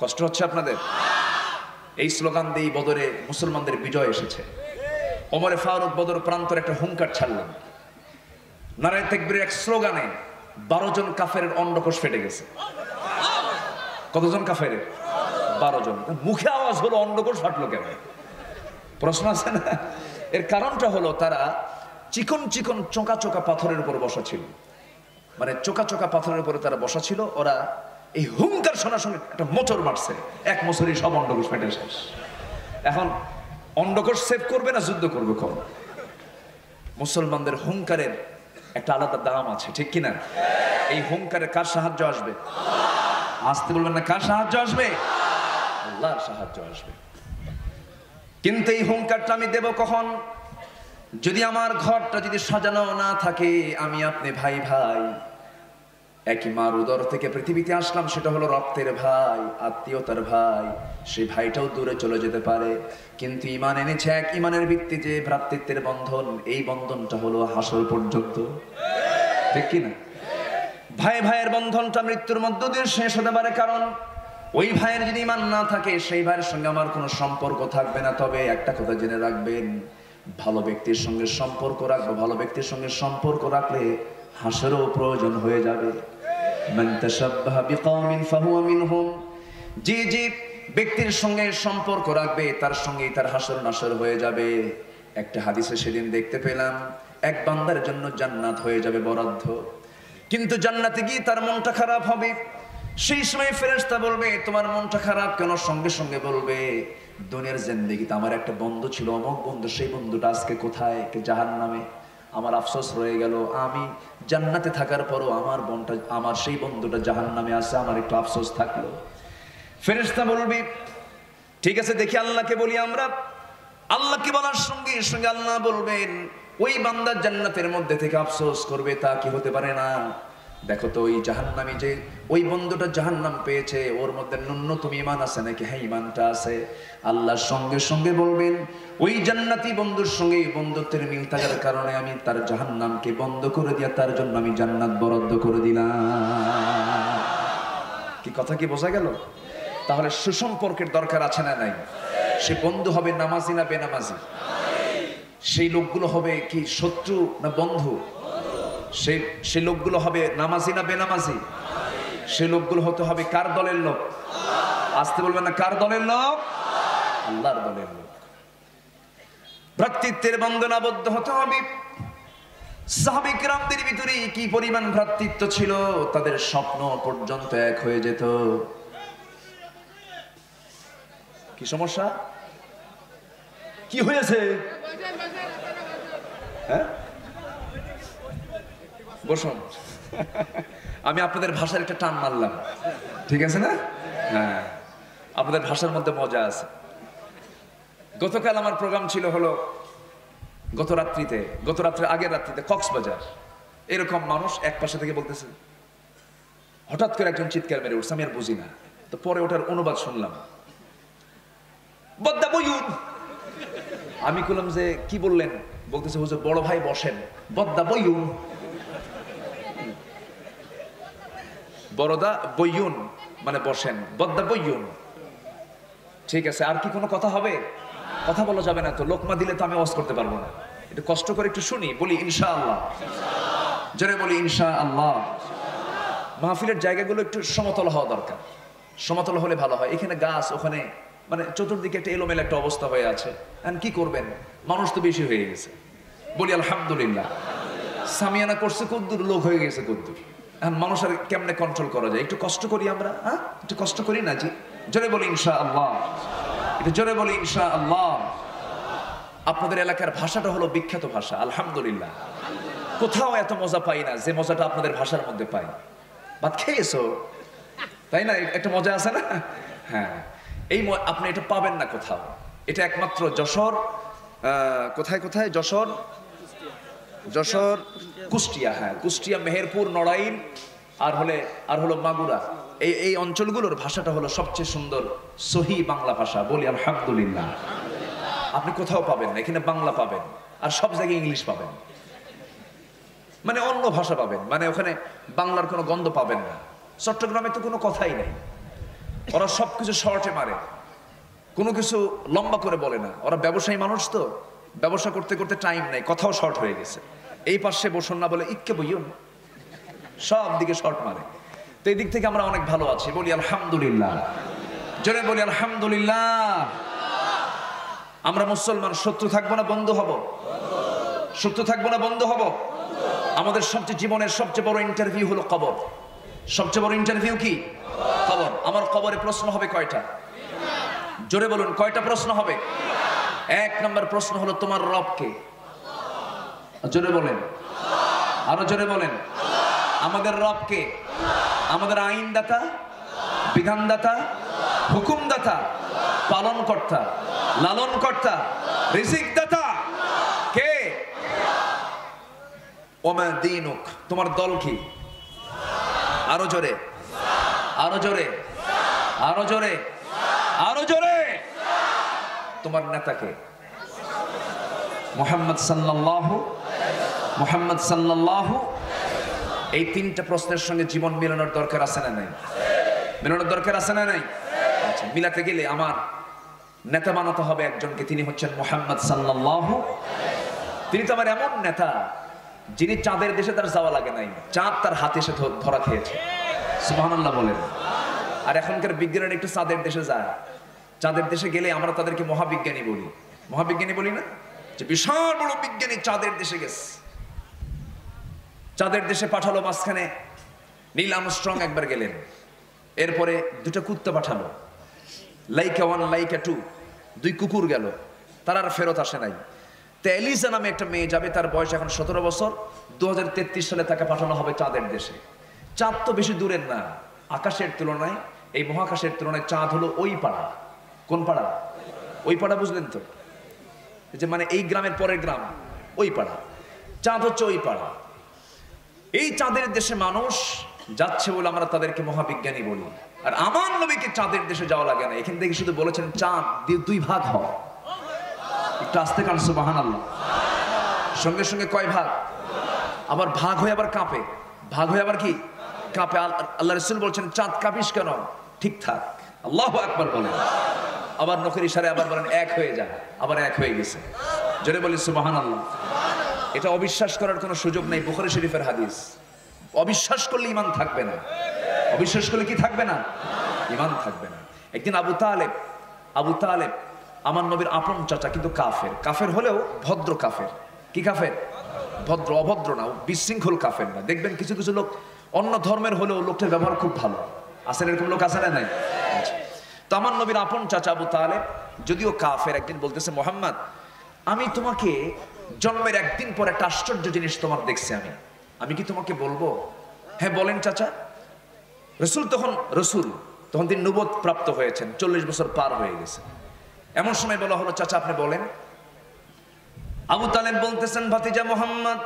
কষ্ট হচ্ছে আপনাদের? এই স্লোগান দিয়ে বদরে মুসলমানদের বিজয় এসেছে। ওমরে ফারুক বদর প্রান্তর একটা হুঙ্কার ছাড়লেন, নারায়ে তাকবীরের এক স্লোগানে 12 জন কাফেরের অন্ডকোষ ফেটে গেছে। কতজন কাফেরের? 12 জন। মুখে আওয়াজ হলো, অন্ডকোষ ফাটলো কেন? প্রশ্ন আছে না? এর কারণটা হলো তারা চিকন চিকন চোকা চোকা পাথরের উপর বসা ছিল, মানে চোকা চোকা পাথরের উপরে তারা বসা ছিল। ওরা এই হুঙ্কার শোনার সঙ্গে একটা মোচড় মারছে, এক মোচড়েই সব অন্ডকোষ ফেটে শেষ। এখন অন্ডকোষ সেভ করবে না যুদ্ধ করবে কখন? মুসলমানদের হুঙ্কারের একটা আলাদা দাম আছে, ঠিক কিনা? এই হুঙ্কারে কার সাহায্য আসবে? আসতে বলবেন না, কার সাহায্য আসবে? আল্লাহর সাহায্য আসবে। কিন্তু এই হুঙ্কারটা আমি দেব কখন? যদি আমার ঘরটা যদি সাজানো না থাকে, আমি আপনি ভাই ভাই, একই মার উদর থেকে পৃথিবীতে আসলাম, সেটা হলো রক্তের ভাই, আত্মীয়তার ভাই, সেই ভাইটাও দূরে চলে যেতে পারে। কিন্তু ঈমান এনেছে এক, ঈমানের ভিত্তিতে ভ্রাতৃত্বের বন্ধন, এই বন্ধনটা হলো হাসর পর্যন্ত, ঠিক কিনা? ভাই ভাইয়ের বন্ধনটা মৃত্যুর মধ্য দিয়ে শেষ হতে পারে, কারণ ওই ভাইয়ের যদি ঈমান না থাকে, সেই ভাইয়ের সঙ্গে আমার কোনো সম্পর্ক থাকবে না। তবে একটা কথা জেনে রাখবেন, ভালো ব্যক্তির সঙ্গে সম্পর্ক রাখবো, ভালো ব্যক্তির সঙ্গে সম্পর্ক রাখলে হাসরেও প্রয়োজন হয়ে যাবে। মান তাশাব্বাহা বিকওমিন ফাহুয়া মিনহুম। যে যে ব্যক্তির সঙ্গে সম্পর্ক রাখবে, তার সঙ্গেই তার হাসর নাসর হয়ে যাবে। একটা হাদিসে সেদিন দেখতে পেলাম, এক বান্দার জন্য জান্নাত হয়ে যাবে বরাদ্দ, কিন্তু জান্নাতে গিয়ে তার মনটা খারাপ হবে। সেই সময় ফেরেশতা বলবে, তোমার মনটা খারাপ কেন? সঙ্গে সঙ্গে বলবে, দুনিয়ার জিন্দেগিতে আমার একটা বন্ধু ছিল, অমুক বন্ধু, সেই বন্ধুটা আজকে কোথায়? জাহান্নামে। আমার আফসোস রয়ে গেল, আমি জান্নাতে থাকার পরও আমার সেই বন্ধুটা জাহান্নামে আছে, আমার একটু আফসোস থাকলো। ফেরেশতা বলবে, ঠিক আছে দেখি আল্লাহকে বলি আমরা। আল্লাহকে বলার সঙ্গে সঙ্গে আল্লাহ বলবেন, ওই বান্দা জান্নাতের মধ্যে থেকে আফসোস করবে, তা কি হতে পারে না? দেখো তো ওই জাহান্নামী যে ওই বন্ধুটা জাহান্নাম পেয়েছে, ওর মধ্যে ন্যূনতম ঈমান আছে নাকি? হ্যাঁ, ঈমানটা আছে। আল্লাহর সঙ্গে সঙ্গে বলবেন ওই জান্নাতি বন্ধুর সঙ্গে বন্ধুত্বের মিল থাকার কারণে আমি তার জাহান্নামকে বন্ধ করে দিয়া তার জন্য আমি জান্নাত বরাদ্দ করে দিলাম। কি কথা কি বোঝা গেল? তাহলে সুসম্পর্কের দরকার আছে না নাই? সে বন্ধু হবে নামাজি না বেনামাজি? সেই লোকগুলো হবে কি শত্রু না বন্ধু? সেই লোকগুলো হবে নামাজি না বেনামাজি? সেই লোকগুলো হতে হবে কার দলের লোক? আসতে বলবেন না, কার দলের লোক? আল্লাহর দলের লোক। ভ্রাতৃত্বের বন্ধনে আবদ্ধ হতে হবে। সাহাবী কিরামদের ভিতরে কি পরিমাণ ভ্রাতৃত্ব ছিল, তাদের স্বপ্ন পর্যন্ত এক হয়ে যেত। কি সমস্যা? কি হয়েছে? হ্যাঁ, বসুন। আমি আপনাদের ভাষার একটা টান মারলাম, ঠিক আছে না? হ্যাঁ, আপনাদের ভাষার মধ্যে মজা আছে। গতকাল আমার প্রোগ্রাম ছিল হলো গত রাত্রে আগের রাত্রিতে কক্সবাজার। এরকম মানুষ এক পাশে থেকে বলতেছে, হঠাৎ করে একজন চিৎকার মেরে উঠছে, আমি আর বুঝি না। তো পরে ওটার অনুবাদ শুনলাম, বদ্দা বইউন। আমি বললাম যে কি বললেন? বলতেছে হুজুর বড় ভাই বসেন, বদ্দা বইউন। বড়দা বইউন মানে বসেন, বদ্দা বইউন। ঠিক আছে, আর কি কোনো কথা হবে? কথা বলা যাবে না তো, লোকমা দিলে তো আমি ওয়াজ করতে পারবো না। একটু কষ্ট করে একটু শুনি, বলি ইনশাআল্লাহ, জোরে বলি ইনশাআল্লাহ। মাহফিলের জায়গাগুলো একটু সমতল হওয়া দরকার, সমতল হলে ভালো হয়। এখানে গাছ, ওখানে মানে চতুর্দিকে একটা এলোমেলো একটা অবস্থা হয়ে আছে। এখন কি করবেন, মানুষ তো বেশি হয়ে গেছে। বলি আলহামদুলিল্লাহ। সামিয়ানা করছে কদ্দুর, লোক হয়ে গেছে কদ্দুর। এখন মানুষ আর কেমনে কন্ট্রোল করা যায়? একটু কষ্ট করি আমরা, হ্যাঁ একটু কষ্ট করি না জি? জোরে বলি ইনশাআল্লাহ, একটু জোরে বলি ইনশাআল্লাহ। আপনাদের এলাকার ভাষাটা হলো বিখ্যাত ভাষা, আলহামদুলিল্লাহ। কোথাও এত মজা পাই না যে মজাটা আপনাদের ভাষার মধ্যে পাই। ভাত খেয়েছো, তাই না? একটা মজা আছে না? হ্যাঁ, এই আপনি এটা পাবেন না কোথাও। এটা একমাত্র যশোর, কোথায় কোথায়? যশোর, কুষ্টিয়া। হ্যাঁ, কুষ্টিয়া, মেহেরপুর, নড়াইল আর হলো মাগুরা। এই অঞ্চলগুলোর ভাষাটা হলো সবচেয়ে সুন্দর সহি বাংলা ভাষা। বলি আলহামদুলিল্লাহ। আপনি কোথাও পাবেন না, এখানে বাংলা পাবেন আর সব জায়গায় ইংলিশ পাবেন, মানে অন্য ভাষা পাবেন, মানে ওখানে বাংলার কোনো গন্ধ পাবেন না। চট্টগ্রামে তো কোনো কথাই নেই, ওরা সবকিছু শর্টে মারে, কোনো কিছু লম্বা করে বলে না। ওরা ব্যবসায়ী মানুষ তো, ব্যবসা করতে করতে টাইম নাই, কথাও শর্ট হয়ে গেছে। এই পাশে বসুন না বলে ইক্কে বইও, সব দিকে শর্ট মারে। তো এই দিক থেকে আমরা অনেক ভালো আছি, বলি আলহামদুলিল্লাহ, জোরে বলি আলহামদুলিল্লাহ। আমরা মুসলমান, শত্রু থাকবো না বন্ধু হব? শত্রু থাকবো না বন্ধু হব? আমাদের সবচেয়ে জীবনের সবচেয়ে বড় ইন্টারভিউ হলো কবর। সবচেয়ে বড় ইন্টারভিউ কি? কবর। আমার কবরে প্রশ্ন হবে কয়টা? জোরে বলুন, কয়টা প্রশ্ন হবে? 1 নম্বর প্রশ্ন হলো তোমার রব কে? জোরে বলেন, আরো জোরে বলেন। আমাদের রব কে? আমাদের আইনদাতা, বিধানদাতা, হুকুমদাতা, পালনকর্তা, লালনকর্তা, রিজিকদাতা কে? ওমা দীনুক, তোমার দল কি? আরো জোরে, আরো জোরে, আরো জোরে, আরো জোরে। তোমার নেতা কে? মুহাম্মদ সাল্লাল্লাহু। এই 3টা প্রশ্নের সঙ্গে জীবন মিলানোর দরকার আছে না নাই? মিলানোর দরকার আছে না নাই? আচ্ছা, মিলাতে গেলে আমার নেতা বানাতে হবে একজনকে, তিনি হচ্ছেন মুহাম্মদ সাল্লাল্লাহু। তিনি তো আমার এমন নেতা যিনি চাঁদের দেশে তার যাওয়া লাগে নাই, চাঁদ তার হাতে এসে ধরা খেয়েছে। সুবহানাল্লাহ বলেন। আর এখনকার বিজ্ঞানীরা একটু চাঁদের দেশে যায়, চাঁদের দেশে গেলে আমরা তাদেরকে মহাবিজ্ঞানী বলি। মহাবিজ্ঞানী বলি না, যে বিশাল বড় বিজ্ঞানী চাঁদের দেশে গেছে। চাঁদের দেশে পাঠালো, মাঝখানে নীল আর্মস্ট্রং একবার গেলেন, এরপরে 2টা কুত্তা পাঠালো, লাইকা 1 লাইকা 2, 2 কুকুর গেল, তার আর ফেরত আসে নাই। তো এলিসা নামে একটা মেয়ে যাবে, তার বয়স এখন 17 বছর। 2033 সালে তাকে পাঠানো হবে চাঁদের দেশে। চাঁদ তো বেশি দূরের না, আকাশের তুলনায়, এই মহাকাশের তুলনায় চাঁদ হলো ওই পাড়া। কোন পাড়া? ওই পাড়া, বুঝলেন তো? যে মানে এই গ্রামের পরের গ্রাম, ওই পাড়া। চাঁদ হচ্ছে ওই পাড়া। এই চাঁদের দেশে মানুষ যাচ্ছে বলে আমরা তাদেরকে মহাবিজ্ঞানী বলি। আর আমার নবীকে চাঁদের দেশে যাওয়া লাগে না, এখান থেকে শুধু বলেছেন চাঁদ দুই ভাগ হয়। একটু আস্তে কান সুবহানাল্লাহ। সঙ্গে সঙ্গে কয় ভাগ? আবার ভাগ হয়ে আবার কাঁপে, ভাগ হয়ে আবার কি কাঁপে। আল্লাহ রাসূল বলছেন চাঁদ কাঁপিস কেন? ঠিক থাক, আল্লাহু আকবার বলেন। আবার নখের ইশারায় আবার বলেন এক হয়ে যায়, আবার এক হয়ে গেছে। জোরে বলি সুবহানাল্লাহ। এটা অবিশ্বাস করার কোনো সুযোগ নেই, বুখারী শরীফের হাদিস। অবিশ্বাস করলে ঈমান থাকবে না, অবিশ্বাস করলে কি থাকবে না? ঈমান থাকবে না। একদিন আবু তালেব আমার নবীর আপন চাচা, কিন্তু কাফের। কাফের হলেও ভদ্র কাফের। কি কাফের? ভদ্র, অভদ্র না, বিশৃঙ্খল কাফের না। দেখবেন কিছু কিছু লোক অন্য ধর্মের হলেও লোকটার ব্যবহার খুব ভালো। আসেন এরকম লোক আছে না নাই? তো আমার নবীর আপন চাচা আবু তালেব, যদিও কাফের, একদিন বলতেছে মুহাম্মদ, আমি তোমাকে জন্মের একদিন পর একটা আশ্চর্য জিনিস তোমার দেখছি, আমি কি তোমাকে বলবো? হ্যাঁ বলেন চাচা। রসুল তখন তিনি নবুয়ত প্রাপ্ত হয়েছেন, 40 বছর পার হয়ে গেছে। এমন সময় বলা হলো চাচা আপনি বলেন। আবু তালেব বলতেছেন, ভাতিজা মুহাম্মদ,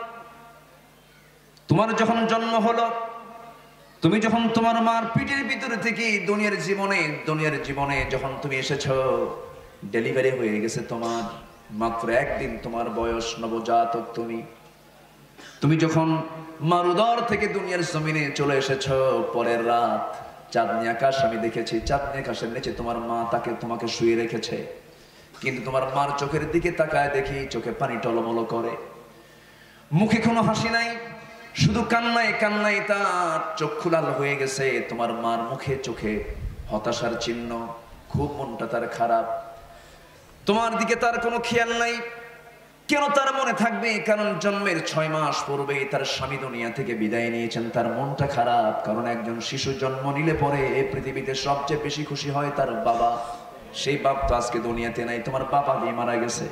তোমার যখন জন্ম হলো, তুমি যখন তোমার মার পিঠের ভিতরে থেকে দুনিয়ার জীবনে যখন তুমি এসেছো, ডেলিভারি হয়ে গেছে তোমার, মাত্র একদিন তোমার বয়স, নবজাতক তুমি যখন মার উদর থেকে দুনিয়ার জমিনে চলে এসেছো, পরের রাত চাঁদনি আকাশ আমি দেখেছি, চাঁদনি আকাশের নিচে তোমার মা তোমাকে শুয়ে রেখেছে। কিন্তু তোমার মার চোখের দিকে তাকায় দেখি চোখে পানি টলমল করে, মুখে কোনো হাসি নাই, শুধু কান্নায় তার চক্ষু লাল হয়ে গেছে। তোমার মার মুখে চোখে হতাশার চিহ্ন, খুব মনটা তার খারাপ। তোমার দিকে তার কোনো খেয়াল নাই। কেন তার মনে থাকবে? কারণ জন্মের 6 মাস পূর্বেই তার স্বামী দুনিয়া থেকে বিদায় নিয়েছেন। তার মনটা খারাপ, কারণ একজন শিশু জন্ম নিলে পরে এই পৃথিবীতে সবচেয়ে বেশি খুশি হয় তার বাবা। সেই বাপ তো আজকে দুনিয়াতে নাই, তোমার বাবা দিয়ে মারা গেছে।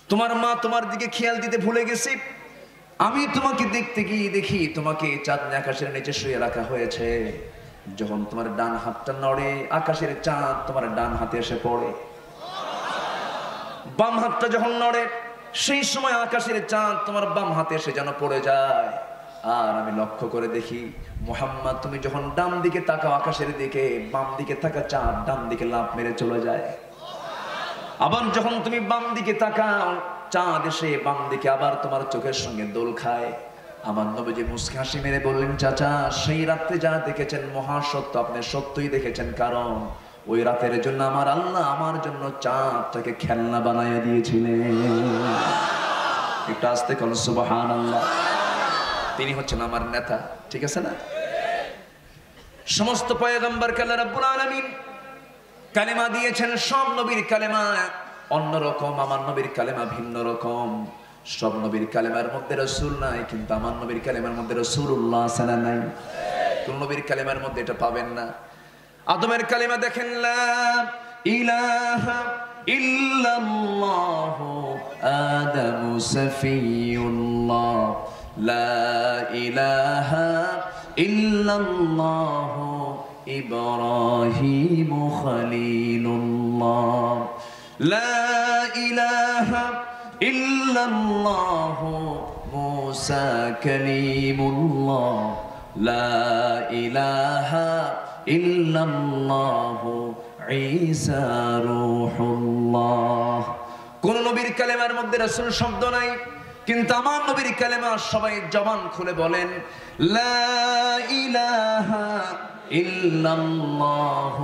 তোমার মা তোমার দিকে খেয়াল দিতে ভুলে গেছে। আমি তোমাকে দেখতে গিয়ে দেখি তোমাকে চাঁদনি আকাশের নিচে শুয়ে রাখা হয়েছে। যখন তোমার ডান হাতটা নড়ে, আকাশের চাঁদ তোমার ডান হাতে এসে পড়ে। বাম হাতটা যখন নড়ে, সেই সময় আকাশের চাঁদ তোমার বাম হাতে এসে যেন পড়ে যায়। আর আমি লক্ষ্য করে দেখি মুহাম্মদ, তুমি যখন ডান দিকে তাকাও আকাশের দিকে, বাম দিকে থাকা চাঁদ ডান দিকে লাফ মেরে চলে যায়। আবার যখন তুমি বাম দিকে তাকাও, চাঁদ এসে বাম দিকে আবার তোমার চোখের সঙ্গে দোল খায়। আমার নবীজি মুস্কি হাসি মেরে বললেন, চাচা সেই রাত্রে যা দেখেছেন মহাসত্য, আপনি সত্যই দেখেছেন। কারণ ওই রাতের জন্য আমার আল্লাহ আমার জন্য চাঁদটাকে খেলনা বানাইয়া দিয়েছিলেন। একটু আস্তে কর সুবহানাল্লাহ। তিনি হচ্ছেন আমার নেতা, ঠিক আছে না? সমস্ত পয়গম্বরকে আল্লাহ রাব্বুল আলামিন কালেমা দিয়েছেন। সব নবীর কালেমা অন্যরকম, আমার নবীর কালেমা ভিন্ন রকম। সব নবীর কালেমার মধ্যে রাসূল নাই, কিন্তু আমার নবীর কালেমার মধ্যে রাসূলুল্লাহ সাল্লাল্লাহু আলাইহি নাই। কোন নবীর কালেমার মধ্যে এটা পাবেন না। আদমের কালেমা দেখেন, লা ইলাহা ইল্লাল্লাহ আদামু সফিউল্লাহ, লা ইলাহা ইল্লাল্লাহ ইব্রাহিম খলিলুল্লাহ, লা ইলাহা ইল্লাল্লাহ মুসা কালিমুল্লাহ, লা ইলাহা ইল্লাল্লাহ ঈসা রূহুল্লাহ। কোন নবীর কালেমার মধ্যে রাসূল শব্দ নাই, কিন্তু আমার নবীর কালেমা সবাই জবান খুলে বলেন, লা ইলাহা ইল্লাল্লাহ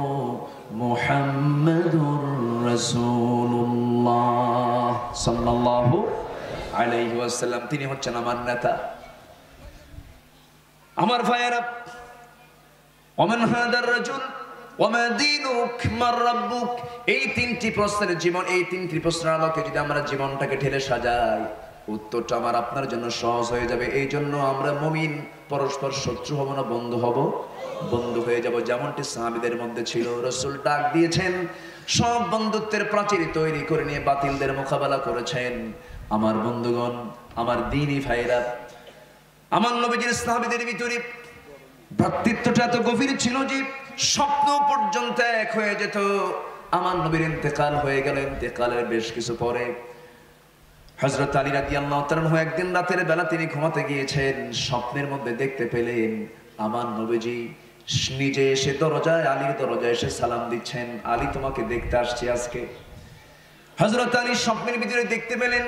মুহাম্মাদুর রাসূলুল্লাহ সাল্লাল্লাহু আলাইহি ওয়াসাল্লাম। তিনি হচ্ছেন আমার নেতা। আমার ভাইয়েরা, ওমান হাদার রাজুল ওমা দীনুক মার রাব্বুক, এই তিনটি প্রশ্নের আলোকে যদি আমরা জীবনটাকে ঢেলে সাজাই, উত্তরটা আমার আপনার জন্য সহজ হয়ে যাবে। এই জন্য আমরা মুমিন পরস্পর শত্রু হব না, বন্ধু হব, বন্ধু হয়ে যাব। যেমনটি সাহাবীদের মধ্যে ছিল। রাসূল ডাক দিয়েছেন, সব বন্ধুত্বের প্রাচীর তৈরি করে নিয়ে বাতিলদের মোকাবেলা করেছেন। আমার বন্ধুগণ, আমার দ্বীনি ভাইরা, আমার নবীজির সাহাবীদের ভিতরে ভ্রাতৃত্বটা এত গভীর ছিল যে স্বপ্ন পর্যন্ত এক হয়ে যেত। আমার নবীর ইন্তেকাল হয়ে গেল। ইন্তেকালের বেশ কিছু পরে হযরত আলী রাদিয়াল্লাহু তাআলা আনহু একদিন রাতের বেলা তিনি ঘুমাতে গিয়েছেন, স্বপ্নের মধ্যে দেখতে পেলেন আমার নবীজি নিজে এসে দরজায়, আলীর দরজায় এসে সালাম দিচ্ছেন, আলী তোমাকে দেখতে আসছি আজকে। হযরত আলী স্বপ্নের ভিতরে দেখতে পেলেন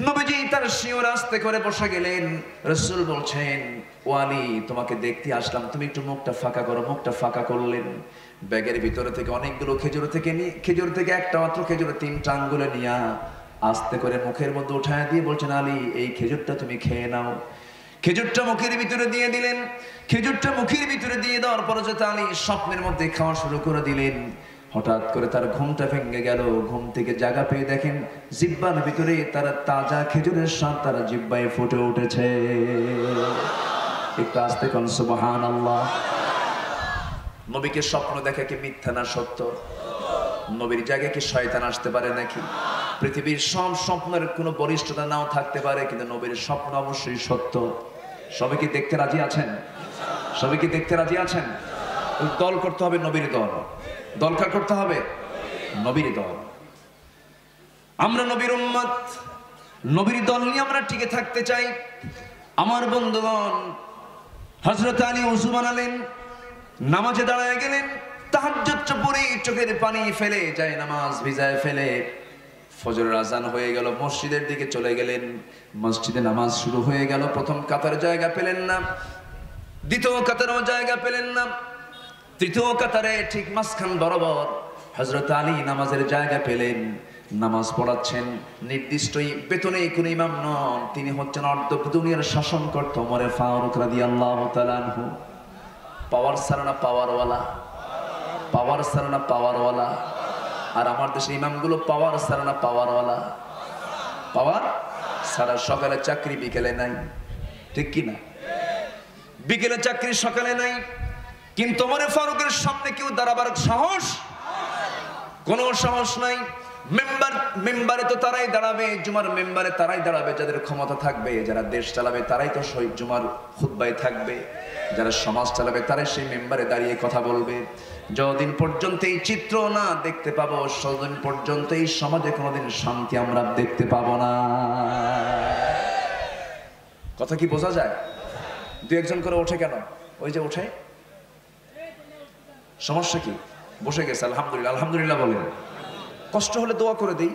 নবীজি তার শিয়র আস্তে করে বসে গেলেন। রাসূল বলছেন, ও আলী তোমাকে দেখতে আসলাম, তুমি একটু মুখটা ফাঁকা করো। মুখটা ফাঁকা করলেন, ব্যাগের ভিতরে থেকে অনেকগুলো খেজুর থেকে একটা মাত্র খেজুরের 3টা আঙ্গুলে নিয়ে আস্তে করে মুখের মধ্যে উঠায় দিয়ে বলছেন, আলী এই খেজুরটা তুমি খেয়ে নাও। খেজুরটা মুখের ভিতরে দিয়ে দিলেন। খেজুরটা মুখের ভিতরে দিয়ে দেওয়ার পরে যে আলী স্বপ্নের মধ্যে খাওয়া শুরু করে দিলেন। হঠাৎ করে তার ঘুমটা ভেঙে গেল। ঘুম থেকে জায়গা পেয়ে দেখেন জিহ্বার ভিতরে তার তাজা খেজুরের স্বাদ তার জিহ্বায় ফুটে উঠেছে। একটু আস্তে কোন সুবহানাল্লাহ। নবীকে স্বপ্ন দেখা কি মিথ্যা না সত্য? নবীর জায়গায় কি শয়তান আসতে পারে নাকি? পৃথিবীর সব স্বপ্নের কোনো বলিষ্ঠতা নাও থাকতে পারে, কিন্তু নবীর স্বপ্ন অবশ্যই সত্য। সবাই কি দেখতে রাজি আছেন? সবাই কি দেখতে রাজি আছেন? দল করতে হবে নবীর দল। দলকার করতে হবে নবীর দল। আমরা নবীর উম্মত, নবীর দল নিয়ে আমরা টিকে থাকতে চাই। আমার বন্ধুগণ, হযরত আলী ওযু বানালেন, নামাজে দাঁড়ায় গেলেন, তাহাজ্জুদটা পড়ে চোখের পানি ফেলে যায় নামাজ ভিজায় ফেলে ফজরের আজান হয়ে গেল, মসজিদের দিকে চলে গেলেন। মসজিদে নামাজ শুরু হয়ে গেল। প্রথম কাতার জায়গা পেলেন না, দ্বিতীয় কাতারও জায়গা পেলেন না, তৃতীয় কাতারে ঠিক মাঝখান বরাবর হযরত আলী নামাজের জায়গা পেলেন। নামাজ পড়াচ্ছেন, নির্দিষ্ট বেতনে কোন ইমাম নন, তিনি হচ্ছেন অর্ধ দুনিয়ার শাসনকর্তা ওমর ফারুক রাদিয়াল্লাহু তাআলা আনহু। পাওয়ার সারানা পাওয়ারওয়ালা, পাওয়ার সারানা পাওয়ারওয়ালা। আর আমার দেশের ইমামগুলো পাওয়ার সারানা পাওয়ারওয়ালা। পাওয়ার সারা, সকালে চাকরি বিকেলে নাই, ঠিক কি না? বিকেলে চাকরি সকালে নাই। কিন্তু ওমর ফারুকের সামনে কেউ দাঁড়াবার সাহস, কোনো সাহস নাই। মেম্বারে তো তারাই দাঁড়াবে, জুমার মেম্বারে তারাই দাঁড়াবে যাদের ক্ষমতা থাকবে, যারা দেশ চালাবে তারাই তো জুমার খুতবায় থাকবে, যারা সমাজ চালাবে তারাই সেই মেম্বারে দাঁড়িয়ে কথা বলবে। যতদিন পর্যন্ত এই চিত্র না দেখতে পাবো, ততদিন পর্যন্ত এই সমাজে কোনোদিন শান্তি আমরা দেখতে পাবো না। কথা কি বোঝা যায়? দু একজন করে ওঠে কেন? ওই যে ওঠে, সমস্যা কি? বসে গেছে, আলহামদুলিল্লাহ আলহামদুলিল্লাহ বলেন। কষ্ট হলে দোয়া করে দেই,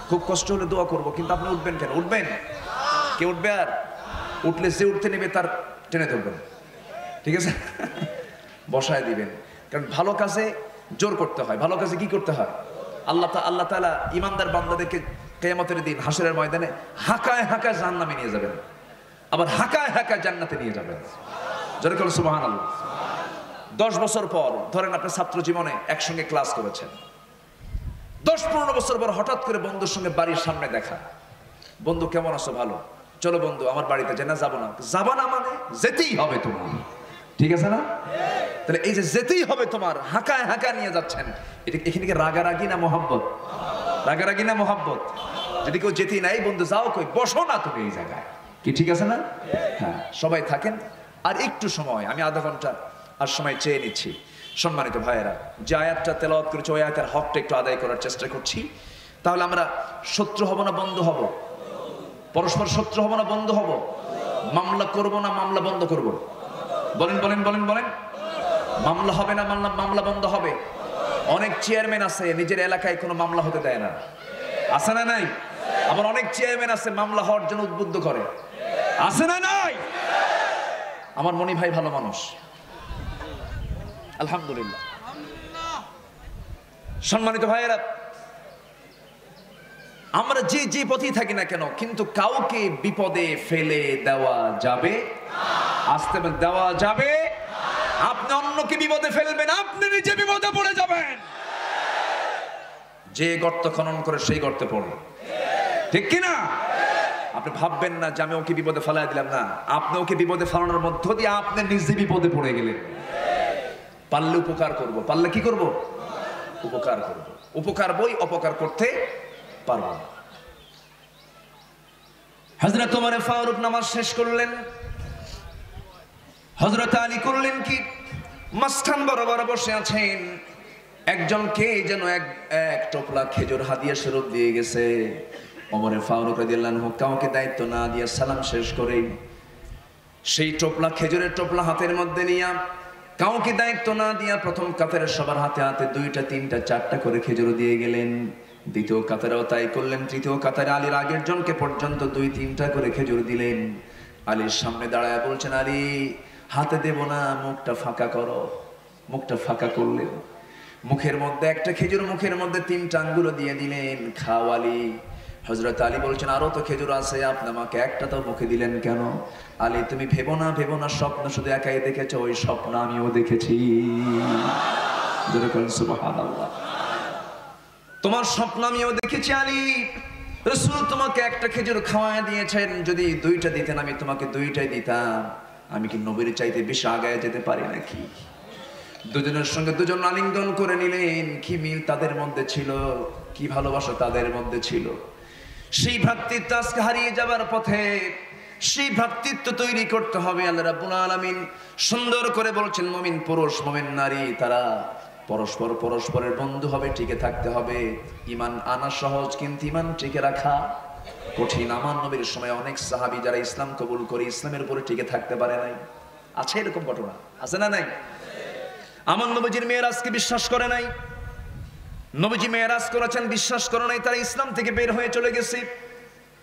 খুব কষ্ট হলে দোয়া করবো, কিন্তু আপনি উঠবেন কেন? উঠবেন? কে উঠবে? আর উঠলে যে উঠতে নেবে তার টেনে ধরবেন, ঠিক আছে? বসায় দিবেন। কারণ ভালো কাজে জোর করতে হয়। ভালো কাজে কি করতে হয়? আল্লাহ তাআলা ইমানদার বান্দাদেরকে কিয়ামতের দিন হাসরের ময়দানে হাঁকায় হাঁকায় জাহান্নামে নিয়ে যাবেন, আবার হাঁকায় হাঁকায় জান্নাতে নিয়ে যাবেন। জোরে বলুন সুবহানাল্লাহ। 10 বছর পর ধরেন আপনি ছাত্র জীবনে একসঙ্গে ক্লাস করেছেন, 10-15 বছর পর হঠাৎ করে বন্ধুর সঙ্গে বাড়ির সামনে দেখা। বন্ধু কেমন আছো? ভালো। চলো বন্ধু আমার বাড়িতে যাই। না যাবো না। যাবা না মানে যেতেই হবে তোমার, ঠিক আছে না? তাহলে এই যে যেতেই হবে তোমার, হাঁকায় হাঁকা নিয়ে যাচ্ছেন, এটা এখানে কি রাগারাগি না মহব্বত? রাগারাগি না মহব্বত? যদি কেউ যেতেই নাই, বন্ধু যাও কই, বসো না তুমি এই জায়গায়, কি ঠিক আছে না? হ্যাঁ, সবাই থাকেন। আর একটু সময়, আমি আধা ঘন্টা আর সময় চেয়ে নিচ্ছি। সম্মানিত ভাইয়েরা, যে আয়াতটা তেলাওয়াত করেছি ওই আয়াতের হকটা একটু আদায় করার চেষ্টা করছি। তাহলে আমরা শত্রু হব না বন্ধু হব? পরস্পর শত্রু হব না বন্ধু হব? মামলা করব না মামলা বন্ধ করব? বলেন বলেন বলেন বলেন। মামলা হবে না মামলা বন্ধ হবে? অনেক চেয়ারম্যান আছে নিজের এলাকায় কোনো মামলা হতে দেয় না, আছে না নাই? আবার অনেক চেয়ারম্যান আছে মামলা হওয়ার জন্য উদ্বুদ্ধ করে, আছে না নাই? আমার মনি ভাই ভালো মানুষ, আলহামদুলিল্লাহ। সম্মানিত ভাইয়েরা, আমরা যে পথেই থাকি না কেন, কিন্তু কাউকে বিপদে ফেলে দেওয়া যাবে? আসতে দেওয়া যাবে? আপনি অন্যকে বিপদে ফেলবেন, আপনি নিজে বিপদে পড়ে যাবেন। যে গর্ত খনন করে সেই গর্তে পড়ে, ঠিক কিনা? আপনি ভাববেন না যে আমি ওকে বিপদে ফেলাই দিলাম, না, আপনি ওকে বিপদে ফেলানোর মধ্য দিয়ে আপনি নিজে বিপদে পড়ে গেলেন। পারলে উপকার করব, পারলে কি করব? উপকার করব। উপকার বই অপকার করতে পারবো না। হযরত ওমর ফারুক নামাজ শেষ করলেন, হযরত আলী করলেন কি? মাঝখান বরাবর বসে আছেন। একজনকে যেন এক টোপলা খেজুর হাদিয়া স্বরূপ দিয়ে গেছে। ওমরে ফারুক রাদিয়াল্লাহু আনহু কাউকে দায়িত্ব না দিয়ে সালাম শেষ করেই সেই টোপলা, খেজুরের টোপলা হাতের মধ্যে নিয়ে কাউকে দায়িত্ব না দিয়া প্রথম কাতারের সবার হাতে হাতে 2টা 3টা 4টা করে খেজুর দিয়ে গেলেন। দ্বিতীয় কাতারেও তাই করলেন। তৃতীয় কাতারে আলীর আগের জনকে পর্যন্ত 2-3টা করে খেজুর দিলেন। আলীর সামনে দাঁড়ায় বলছেন, আলী হাতে দেব না, মুখটা ফাঁকা করো। মুখটা ফাঁকা করলেন, মুখের মধ্যে একটা খেজুর, মুখের মধ্যে 3টা আঙ্গুল দিয়ে দিলেন, খাও আলী। হযরত আলী বলছেন, আরো তো খেজুর আছে, আপনি আমাকে একটা তো মুখে দিলেন কেন? আলী, তুমি ভেবো না, ভেবো না, স্বপ্ন শুধু একাই দেখেছো, ওই স্বপ্ন আমিও দেখেছি। সুবহানাল্লাহ। তোমার স্বপ্ন আমিও দেখেছি আলী। রাসূল তোমাকে একটা খেজুর খাওয়ায় দিয়েছেন, যদি 2টা দিতেন আমি তোমাকে 2টাই দিতাম। আমি কি নবীর চাইতে বেশি আগায় যেতে পারি নাকি? দুজনের সঙ্গে দুজন আলিঙ্গন করে নিলেন। কি মিল তাদের মধ্যে ছিল, কি ভালোবাসা তাদের মধ্যে ছিল। সেই ভ্রাতৃত্ব আজকে হারিয়ে যাবার পথে। সেই ভ্রাতৃত্ব তৈরি করতে হবে। আল্লাহ রাব্বুল আলামিন সুন্দর করে বলছেন, মুমিন পুরুষ মুমিন নারী তারা পরস্পর পরস্পরের বন্ধু হবে, টিকে থাকতে হবে। ঈমান আনা সহজ, কিন্তু ঈমান টিকে রাখা কঠিন। আমার নবীর সময় অনেক সাহাবী যারা ইসলাম কবুল করে ইসলামের উপরে টিকে থাকতে পারে নাই। আছে এরকম ঘটনা, আছে না নাই? আমার নবীজির মেয়েরাজকে বিশ্বাস করে নাই। নবীজি মেয়েরাজ করেছেন, বিশ্বাস করে নাই, তারা ইসলাম থেকে বের হয়ে চলে গেছে।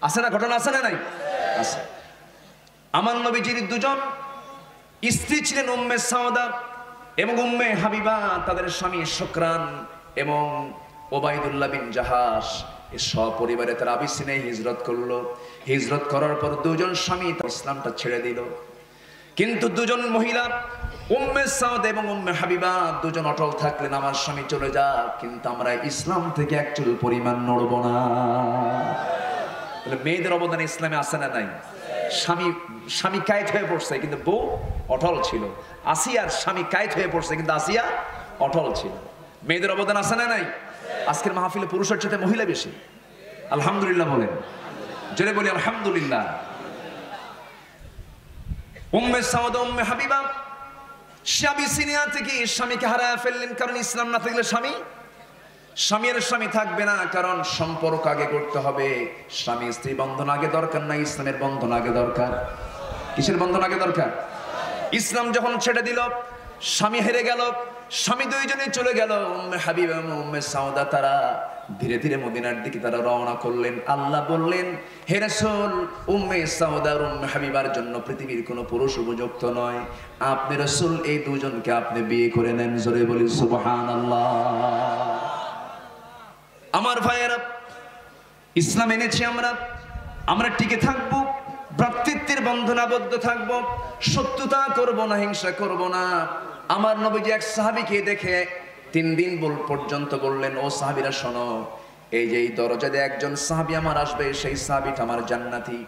আছে না ঘটনা, আছে না নাই? আছে। আমার নবীজির 2জন স্ত্রী ছিলেন, উম্মে সাওদা এবং উম্মে হাবিবা। তাদের স্বামী শুকরান এবং ওবাইদুল্লাহ বিন জাহাশ এ সপরিবারে তারা আবিসিনিয়ায় হিজরত করলো। হিজরত করার পর 2জন স্বামী ইসলামটা ছেড়ে দিল। কিন্তু 2জন মহিলা উম্মে সাওদা এবং উম্মে হাবিবা 2জন অটল থাকলেন, আমার স্বামী চলে যাক, কিন্তু আমরা ইসলাম থেকে একচুল পরিমাণ নড়ব না। মেয়েদের অবদান ইসলামে আছে না নাই? স্বামী কায়েত হয়ে পড়ছে কিন্তু বউ অটল ছিল। আসিয়ার স্বামী কায়েত হয়ে পড়ছে কিন্তু আসিয়া অটল ছিল। মেয়েদের অবদান আছে না নাই? আজকের মাহফিলে পুরুষের চেয়ে মহিলা বেশি। আলহামদুলিল্লাহ বলেন, জোরে বলি আলহামদুলিল্লাহ। উম্মে সাওদা উম্মে হাবিবা আবিসিনিয়া থেকে স্বামীকে হারায় ফেললেন, কারণ ইসলাম না থাকলে স্বামী থাকবে না। কারণ সম্পর্ক আগে করতে হবে। স্বামী স্ত্রী বন্ধন আগে দরকার না, ইসলামের বন্ধন আগে দরকার। কিসের বন্ধন আগে দরকার? ইসলাম যখন ছেড়ে দিল, স্বামী হেরে গেল, স্বামী 2জনে চলে গেল। উম্মে হাবিবা এবং উম্মে সাওদা তারা ধীরে ধীরে মদিনার দিকে তারা রওনা করলেন। আল্লাহ বললেন, হে রাসূল, উম্মে সাওদা আর উম্মে হাবিবার জন্য পৃথিবীর কোনো পুরুষ উপযুক্ত নয়। আপনি রাসূল এই 2জনকে আপনি বিয়ে করে নেন। জোরে বলি সুবহানাল্লাহ। আমার ভাইয়েরা, ইসলাম এনেছি আমরা টিকে থাকবো, ভ্রাতৃত্বের বন্ধনে আবদ্ধ থাকবো, শত্রুতা করব না, হিংসা করব না। আমার নবীজি এক সাহাবীকে দেখে 3 দিন পর্যন্ত বললেন, ও সাহাবীরা শোনো, এই যে এই দরজা দিয়ে একজন সাহাবী আমার আসবে, সেই সাহাবীটা আমার জান্নাতি।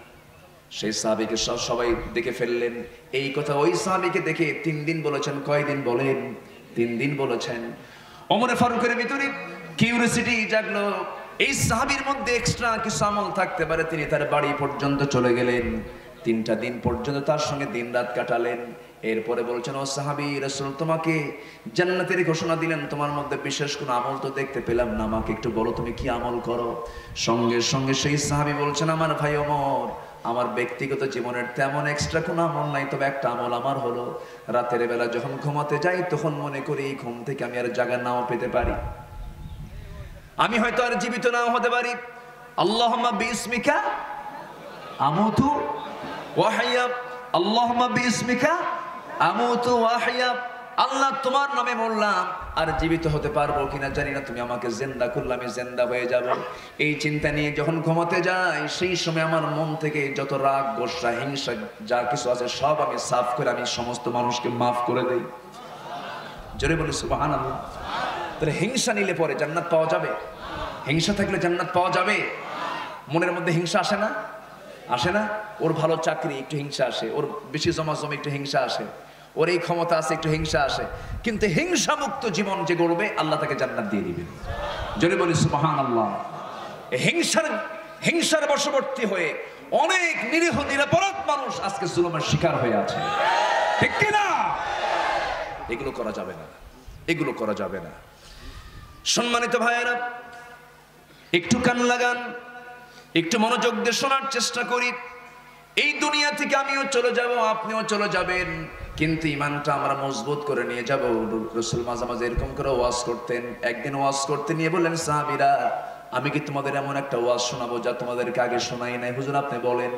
সেই সাহাবীকে সবাই দেখে ফেললেন। এই কথা ওই সাহাবীকে দেখে 3 দিন বলেছেন। কয়দিন বলেন? 3 দিন বলেছেন। ওমর ফারুকের ভিতরে কিউরিওসিটি জাগলো, এই সাহাবীর মধ্যে এক্সট্রা কিছু আমল থাকতে পারে। তিনি তার বাড়ি পর্যন্ত চলে গেলেন। 3টা দিন পর্যন্ত তার সঙ্গে দিন রাত কাটালেন। এরপরে বলছেন, ও সাহাবী, রাসূল তোমাকে জান্নাতের ঘোষণা দিলেন, তোমার মধ্যে বিশেষ কোনো আমল তো দেখতে পেলাম না, আমাকে একটু বলো তুমি কি আমল করো। সঙ্গে সঙ্গে সেই সাহাবী বলছেন, আমার ভাই ওমর, আমার ব্যক্তিগত জীবনের তেমন এক্সট্রা কোনো আমল নাই, তবে একটা আমল আমার হলো, রাতের বেলা যখন ঘুমাতে যাই তখন মনে করি এই ঘুম থেকে আমি আর জায়গা নাও পেতে পারি, আমি হয়তো আর জীবিত নাও হতে পারি। আল্লাহুম্মা বিইসমিকা আমুতু ওয়া আহইয়া, আল্লাহুম্মা বিইসমিকা আমুতু ওয়া আহইয়া। আল্লাহ, তোমার নামে মরলাম, আর জীবিত হতে পারবো কিনা জানি না, তুমি আমাকে জিন্দা করলে আমি জিন্দা হয়ে যাব। এই চিন্তা নিয়ে যখন ঘুমাতে যাই, সেই সময় আমার মন থেকে যত রাগ, গোসা, হিংসা যা কিছু আছে সব আমি সাফ করে আমি সমস্ত মানুষকে মাফ করে দেই। জোরে বলি সুবহানাল্লাহ। তাহলে হিংসা নিলে পরে জান্নাত পাওয়া যাবে? হিংসা থাকলে জান্নাত পাওয়া যাবে? মনের মধ্যে হিংসা আসে না? আসে না? ওর ভালো চাকরি, একটু হিংসা আসে। ওর বেশি জমাজম, একটু হিংসা আসে। ওর এই ক্ষমতা আছে, একটু হিংসা আসে। কিন্তু হিংসা মুক্ত জীবন যে গড়বে, আল্লাহ তাকে জান্নাত দিয়ে দিবেন। জোরে বলি সুবহানাল্লাহ। হিংসার বশবর্তী হয়ে অনেক নিরীহ নিরপরাধ মানুষ আজকে জুলুমের শিকার হয়ে আছে, ঠিক কিনা? এগুলো করা যাবে না, এগুলো করা যাবে না। সম্মানিত ভাইয়েরা, একটু কান লাগান। একটু মনোযোগ দিয়ে শোনার চেষ্টা করি। এই দুনিয়া থেকে আমিও চলে যাব, আপনিও চলে যাবেন, কিন্তু ইমানটা আমরা মজবুত করে নিয়ে যাব। রাসূল মাঝে মাঝে এরকম করে ওয়াজ করতেন। একদিন ওয়াজ করতে নিয়ে বললেন, সাহাবীরা আমি কি তোমাদের এমন একটা ওয়াজ শোনাবো যা তোমাদেরকে আগে শোনাই নাই? হুজুর আপনি বলেন।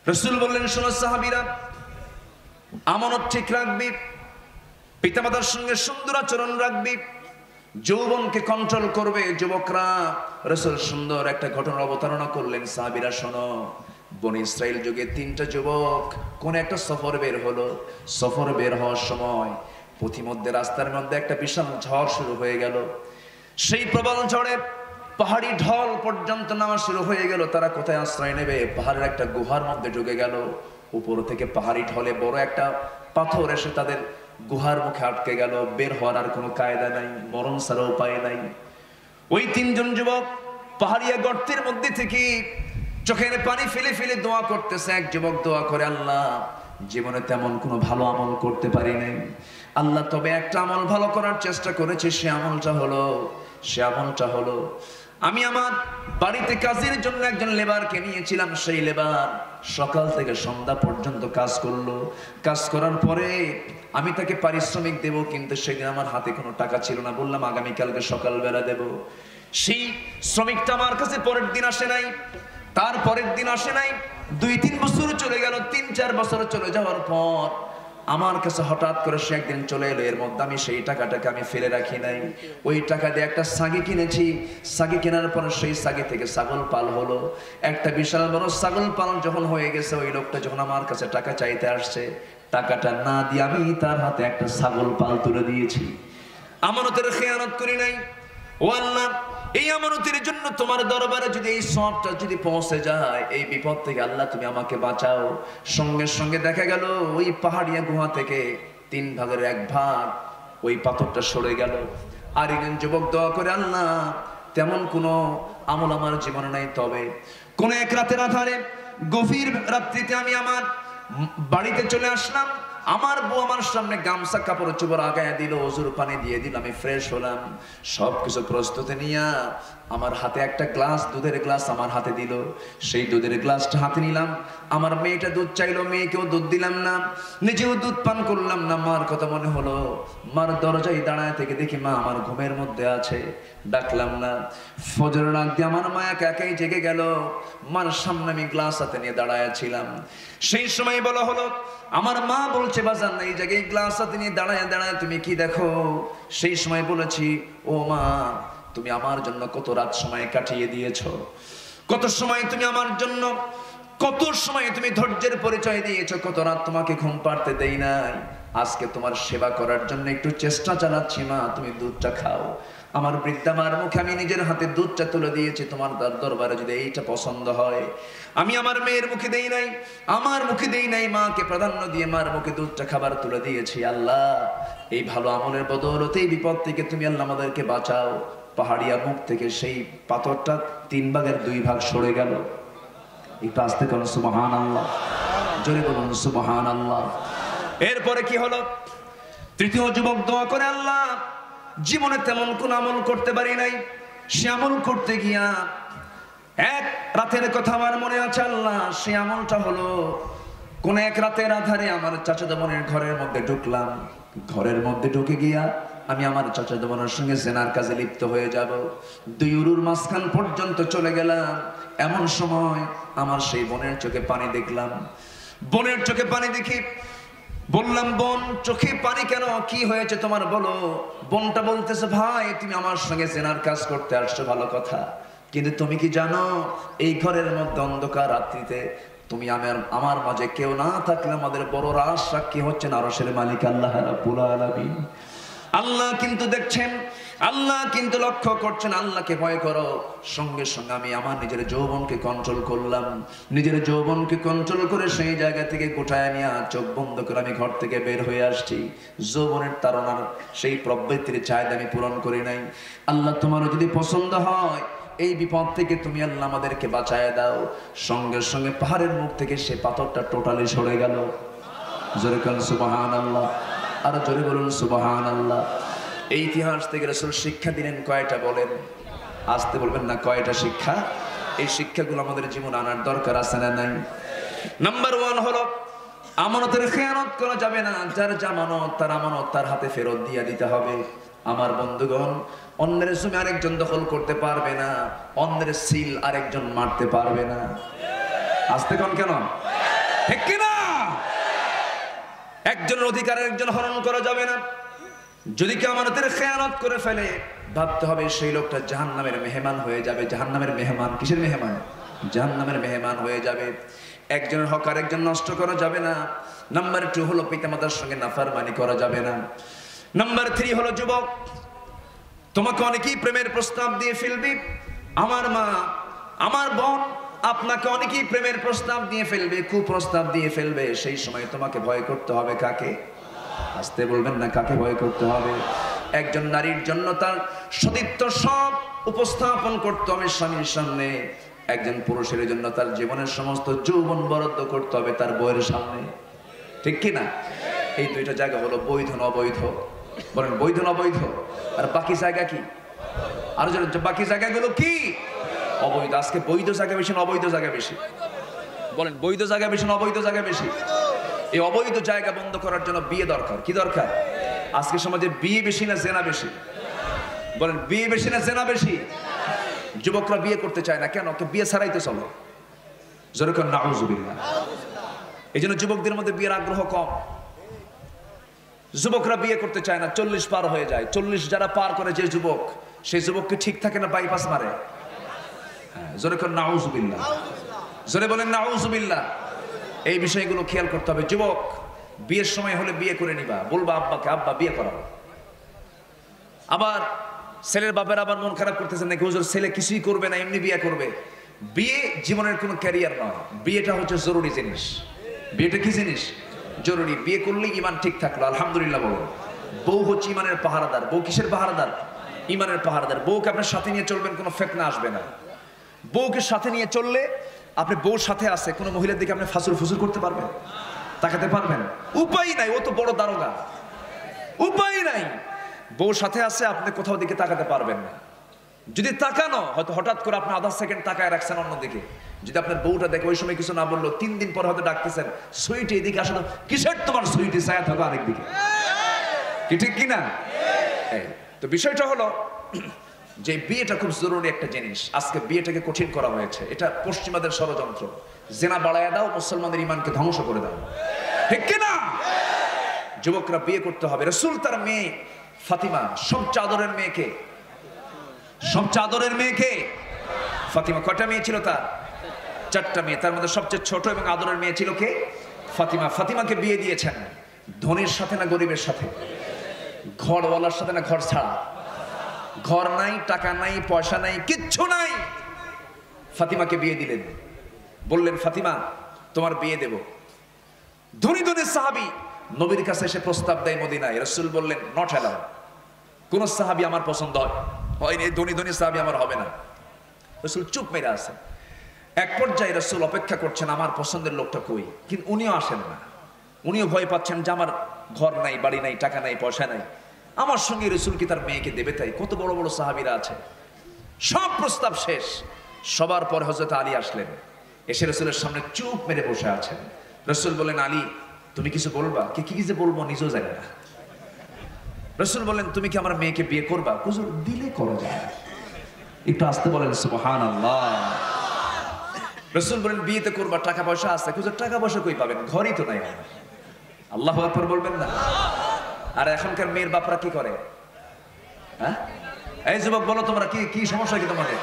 রাসূল বললেন, শোনো সাহাবীরা, আমানত ঠিক রাখবি, পিতামাতার সঙ্গে সুন্দর আচরণ রাখবি, যৌবনকে কন্ট্রোল করবে যুবকরা। রাসূল সুন্দর একটা ঘটনার অবতারণা করলেন। সাহাবীরা শোনো, বনি ইসরাইল যুগে 3টা যুবক কোন একটা সফর বের হলো। সফর বের হওয়ার সময় পথিমধ্যে রাস্তার মধ্যে একটা বিশাল ঝড় শুরু হয়ে গেল। সেই প্রবল ঝড়ে পাহাড়ি ঢল পর্যন্ত নামা শুরু হয়ে গেল। তারা কোথায় আশ্রয় নেবে? পাহাড়ের একটা গুহার মধ্যে ঢুকে গেল। উপর থেকে পাহাড়ি ঢলে বড় একটা পাথর এসে তাদের গুহার মুখে আটকে গেল। বের হওয়ার আর কোনো কায়দা নাই, মরণ ছাড়া উপায় নাই। ওই 3জন যুবক পাহাড়িয়া গর্তের মধ্যে থেকে চোখের পানি ফেলে ফেলে দোয়া করতেছে। এক যুবক দোয়া করে, আল্লাহ জীবনে তেমন কোনো ভালো আমল করতে পারি নাই আল্লাহ, তবে একটা আমল ভালো করার চেষ্টা করেছি। সে আমলটা হলো আমি আমার বাড়িতে কাজের জন্য একজন লেবারকে নিয়েছিলাম। সেই লেবার সকাল থেকে সন্ধ্যা পর্যন্ত কাজ করলো। কাজ করার পরে আমি তাকে পারিশ্রমিক দেব, কিন্তু সেদিন আমার হাতে কোনো টাকা ছিল না। বললাম আগামীকালকে সকালবেলা দেব। সেই শ্রমিকটা আমার কাছে পরের দিন আসে নাই, তার পরের দিন আসে নাই। 2-3 বছর চলে গেল। 3-4 বছর চলে যাওয়ার পর আমার কাছে হঠাৎ করে সে একদিন চলে এলো। এর মধ্যে আমি সেই টাকাটাকে আমি ফেলে রাখি নাই। ওই টাকা দিয়ে একটা ছাগি কিনেছি। ছাগি কেনার পর সেই ছাগি থেকে ছাগল পাল হলো। একটা বিশাল বড় ছাগল পালন যখন হয়ে গেছে, ওই লোকটা যখন আমার কাছে টাকা চাইতে আসছে, টাকাটা না দিয়ে আমি তার হাতে একটা ছাগল পাল তুলে দিয়েছি। আমানতের খেয়ানত করি নাই। ও আল্লাহ, এই আমানতের জন্য তোমার দরবারে যদি এই সবটা যদি পৌঁছে যায়, এই বিপদ থেকে আল্লাহ তুমি আমাকে বাঁচাও। সঙ্গে সঙ্গে দেখা গেল ওই পাহাড়িয়া গুহা থেকে 3 ভাগের 1 ভাগ ওই পাথরটা সরে গেল। আর একজন যুবক দোয়া করে, আল্লাহ তেমন কোনো আমল আমার জীবনে নাই, তবে কোন এক রাতের আধারে গভীর রাত্রিতে আমি আমার বাড়িতে চলে আসলাম। আমার বউ আমার সামনে গামছা কাপড় চোপড় আগায় দিল, ওজুর পানি দিয়ে দিল, আমি ফ্রেশ হলাম। সবকিছু প্রস্তুতি নিয়ে আমার হাতে একটা গ্লাস, দুধের গ্লাস আমার হাতে দিল। সেই দুধের গ্লাসটা হাতে নিলাম। আমার মেয়েটা দুধ চাইলো, মেয়েকেও দুধ দিলাম না, নিজেও দুধ পান করলাম না। মার কথা মনে হলো, মার দরজায় দাঁড়ায় থেকে দেখি মা আমার ঘুমের মধ্যে আছে, ডাকলাম না। ফজরের রাত দিয়ে আমার মা একাই জেগে গেল। মার সামনে আমি গ্লাস হাতে নিয়ে দাঁড়ায় ছিলাম। সেই সময় বলা হলো, আমার মা বলছে, বাজান এই জায়গায় গ্লাস হাতে নিয়ে দাঁড়ায় দাঁড়ায় তুমি কি দেখো? সেই সময় বলেছি, ও মা তুমি আমার জন্য কত রাত সময় কাটিয়ে দিয়েছো, কত সময় তুমি আমার জন্য, কত সময় তুমি ধৈর্যের পরিচয় দিয়েছো, কত রাত তোমাকে ঘুম পাড়তে দেই নাই। আজকে তোমার সেবা করার জন্য একটু চেষ্টা চালাচ্ছি, মা তুমি দুধটা খাও। আমার বৃদ্ধা মার মুখে আমি নিজের হাতে দুধটা তুলে দিয়েছি। তোমার দরবারে যদি এইটা পছন্দ হয়, আমি আমার মেয়ের মুখে দেই নাই, আমার মুখে দেই নাই, মাকে প্রাধান্য দিয়ে মার মুখে দুধটা খাবার তুলে দিয়েছি। আল্লাহ এই ভালো আমলের বদৌলতে এই বিপদ থেকে তুমি আল্লাহ আমাদেরকে বাঁচাও। পাহাড়িয়া মুখ থেকে সেই পাথরটা 3 ভাগের 2 ভাগ সরে গেল। একটু আস্তে করুন সুবহানাল্লাহ, জোরে বলুন সুবহানাল্লাহ। এরপরে কি হলো? তৃতীয় যুবক দোয়া করে, আল্লাহ জীবনে তেমন কোন আমল করতে পারি নাই, সে আমল করতে গিয়া এক রাতের কথা আমার মনে আছে আল্লাহ। সে আমলটা হলো, কোন এক রাতের আধারে আমার চাচাতো বোনের ঘরের মধ্যে ঢুকলাম। ঘরের মধ্যে ঢুকে গিয়া আমি আমার চাচাতো বোনের সঙ্গে জেনার কাজে লিপ্ত হয়ে যাব। 2 উরুর মাঝখান পর্যন্ত চলে গেলাম। এমন সময় আমার সেই বোনের চোখে পানি দেখলাম। বোনের চোখে পানি দেখি বললাম, বোন চোখে পানি কেন, কি হয়েছে তোমার বলো? বোনটা বলতেছে, ভাই তুমি আমার সঙ্গে জেনার কাজ করতে আসছো ভালো কথা, কিন্তু তুমি কি জানো এই ঘরের মধ্যে অন্ধকার রাত্রিতে তুমি আমার মাঝে কেউ না থাকলে আমাদের বড় রাজ সাক্ষী হচ্ছেন আরশের মালিক আল্লাহ রাব্বুল আলামিন। আল্লাহ কিন্তু দেখছেন, আল্লাহ কিন্তু লক্ষ্য করছেন, আল্লাহকে ভয় করো। সঙ্গে সঙ্গে আমি আমার নিজের যৌবনকে কন্ট্রোল করলাম। নিজের যৌবনকে কন্ট্রোল করে সেই জায়গা থেকে গোটায় নিয়ে চোখ বন্ধ করে আমি ঘর থেকে বের হয়ে আসছি। যৌবনের তাড়নার সেই প্রবৃত্তির চাহিদা আমি পূরণ করি নাই। আল্লাহ তোমারও যদি পছন্দ হয় এই বিপদ থেকে তুমি আল্লাহ আমাদেরকে বাঁচায় দাও। সঙ্গে সঙ্গে পাহাড়ের মুখ থেকে সে পাথরটা টোটালি সরে গেল। জোরে বলুন সুবহানাল্লাহ, আর জোরে বলুন সুবহানাল্লাহ। এই ইতিহাস থেকে রাসূল শিক্ষা দিলেন কয়টা বলেন? আসতে বলবেন না, কয়টা শিক্ষা? এই শিক্ষাগুলো আমাদের জীবনে আনার দরকার আছে না নাই? নাম্বার 1 হলো আমানতের খেয়ানত করা যাবে না। যার জামানত তার আমানত তার হাতে ফেরত দিয়ে দিতে হবে। আমার বন্ধুগণ, অন্যের জমি আরেকজন দখল করতে পারবে না, অন্যের সিল আরেকজন মারতে পারবে না। আসতে কোন কেন? ঠিক কিনা? একজনের অধিকার একজন হরণ করা যাবে না। যদি কেউ আমানতের খেয়ানত করে ফেলে, ভাবতে হবে সেই লোকটা জাহান্নামের মেহমান হয়ে যাবে। জাহান্নামের মেহমান, কিসের মেহমান? জাহান্নামের মেহমান হয়ে যাবে। একজনের হক আরেকজন নষ্ট করা যাবে না। নাম্বার 2 হলো পিতামাতার সঙ্গে নাফরমানি করা যাবে না। নাম্বার 3 হলো যুবক, তোমাকে অনেকেই প্রেমের প্রস্তাব দিয়ে ফেলবে। আমার মা, আমার বোন, আপনাকে অনেকেই প্রেমের প্রস্তাব দিয়ে ফেলবে, কুপ্রস্তাব দিয়ে ফেলবে। সেই সময় তোমাকে ভয় করতে হবে কাকে? আসতে বলবেন না, কাকে ভয় করতে হবে? একজন নারীর জন্য তার সতীত্ব সব উপস্থাপন করতে হবে স্বামীর সামনে। একজন পুরুষের জন্য তার জীবনের সমস্ত যৌবন বরাদ্দ করতে হবে তার বউয়ের সামনে। ঠিক কি না? এই দুইটা জায়গা হলো বৈধ না অবৈধ? বলেন বৈধ না অবৈধ? আর বাকি জায়গা কি? আর বাকি জায়গাগুলো কি? অবৈধ। আজকে বৈধ জায়গা বেশি না অবৈধ জায়গা বেশি? বলেন বৈধ জায়গা বেশি না অবৈধ জায়গা বেশি? এই অবৈধ জায়গা বন্ধ করার জন্য বিয়ে দরকার। কি দরকার? আজকে সমাজে বিয়ে বেশি না জেনা বেশি? বলেন বিয়ে বেশি না জেনা বেশি? যুবকরা বিয়ে করতে চায় না কেন? বিয়ে ছাড়াইতে চলো। যেরকম নাউজুবিল্লাহ। এই জন্য যুবকদের মধ্যে বিয়ের আগ্রহ কম। যুবকরা বিয়ে করতে চায় না, 40 পার হয়ে যায়। 40 যারা পার করে যে যুবক, সেই যুবককে ঠিক থাকে না বাইপাস মারে। যেরকম নাউজুবিল্লাহ। জোরে বলেন নাউজুবিল্লাহ। এই বিষয়গুলো খেয়াল করতে হবে। যুবক, বিয়ের সময় হলে বিয়ে করে নিবা, বলবা আব্বাকে, আব্বা বিয়ে করাবো। আবার ছেলের বাপের আবার মন খারাপ করতেছেন নাকি, হুজুর ছেলে কিছুই করবে না, এমনি বিয়ে করবে। বিয়ে জীবনের কোনো ক্যারিয়ার নয়, বিয়েটা হচ্ছে জরুরি জিনিস। বিয়েটা কি জিনিস? জরুরি। বিয়ে করলে ইমান ঠিক থাকলো, আলহামদুলিল্লাহ বলো। বউ হচ্ছে ইমানের পাহারাদার। বউ কিসের পাহারাদার? ইমানের পাহারাদার। বউকে আপনার সাথে নিয়ে চলবেন, কোনো ফিতনা আসবে না। বউকে সাথে নিয়ে চললে আপনি বউর সাথে আছে কোনো মহিলার দিকে আপনি ফাসুর ফুসুর করতে পারবেন, তাকাতে পারবেন? উপায় নাই, ও তো বড় দারোগা। উপায় নাই। বউ সাথে আছে, আপনি কোথাও দিকে তাকাতে পারবেন না। যদি তাকানো হয়তো হঠাৎ করে আপনি আধা সেকেন্ড তাকায় রাখছেন অন্যদিকে, যদি আপনার বউটা দেখে ওই সময় কিছু না বললো, 3 দিন পর হয়তো ডাকতেছেন, সুইটি এদিকে আসলে, কিসের তোমার সুইটি ছায়া থাকো আরেকদিকে। কি ঠিক কিনা? তো বিষয়টা হলো যে বিয়েটা খুব জরুরি একটা জিনিস। আজকে বিয়েটাকে কঠিন করা হয়েছে। এটা পশ্চিমাদের ষড়যন্ত্র। জেনা বাড়ায় দাও, মুসলমানদের ইমানকে ধ্বংস করে দাও। ঠিক কিনা? যুবকরা বিয়ে করতে হবে। রাসূল তার মেয়ে ফাতিমা, সবচেয়ে আদরের মেয়েকে, সবচেয়ে আদরের মেয়েকে ফাতিমা। কয়টা মেয়ে ছিল তার? 4টা মেয়ে। তার মধ্যে সবচেয়ে ছোট এবং আদরের মেয়ে ছিল কে? ফাতিমা। ফাতিমাকে বিয়ে দিয়েছেন ধনীর সাথে না গরিবের সাথে? ঘরওয়ালার সাথে না ঘর ছাড়া? ঘর নাই, টাকা নাই, পয়সা নাই, কিচ্ছু নাই। ফাতিমাকে বিয়ে দিলেন। বললেন ফাতিমা তোমার বিয়ে দেব। ধনী ধনী সাহাবী নবীর কাছে এসে প্রস্তাব দেয় মদিনায়। রাসূল বললেন নট অ্যালাউড। কোন সাহাবী আমার পছন্দ হয়নি, ধনী ধনী সাহাবী আমার হবে না। রাসূল চুপ মেরে আছেন। এক পর্যায়ে রাসূল অপেক্ষা করছেন আমার পছন্দের লোকটা কই, কিন্তু উনিও আসেন না। উনিও ভয় পাচ্ছেন যে আমার ঘর নাই, বাড়ি নাই, টাকা নাই, পয়সা নাই, আমার সঙ্গে রাসূল কি তার মেয়েকে দেবে? তাই কত বড় বড় সাহাবীরা আছে। সব প্রস্তাব শেষ। সবার পর হযরত আলী আসলেন। এসে রাসূলের সামনে চুপ মেরে বসে আছেন। রাসূল বলেন আলী তুমি কিছু বলবা? কি যে বলবো নিজেও জানি না। রাসূল বলেন তুমি কি আমার মেয়েকে বিয়ে করবা? হুজুর দিলে করা যায়। একটু আস্তে বলেন সুবহানাল্লাহ। রাসূল বলেন বিয়েতে করবা, টাকা পয়সা আছে? হুজুর টাকা পয়সা কই পাবেন, ঘরই তো নাই। আল্লাহু আকবার বলবেন না? আর এখনকার মেয়ের বাপরা কি করে? হ্যাঁ, এই যুবক বলো তোমরা কি সমস্যা কি তোমাদের?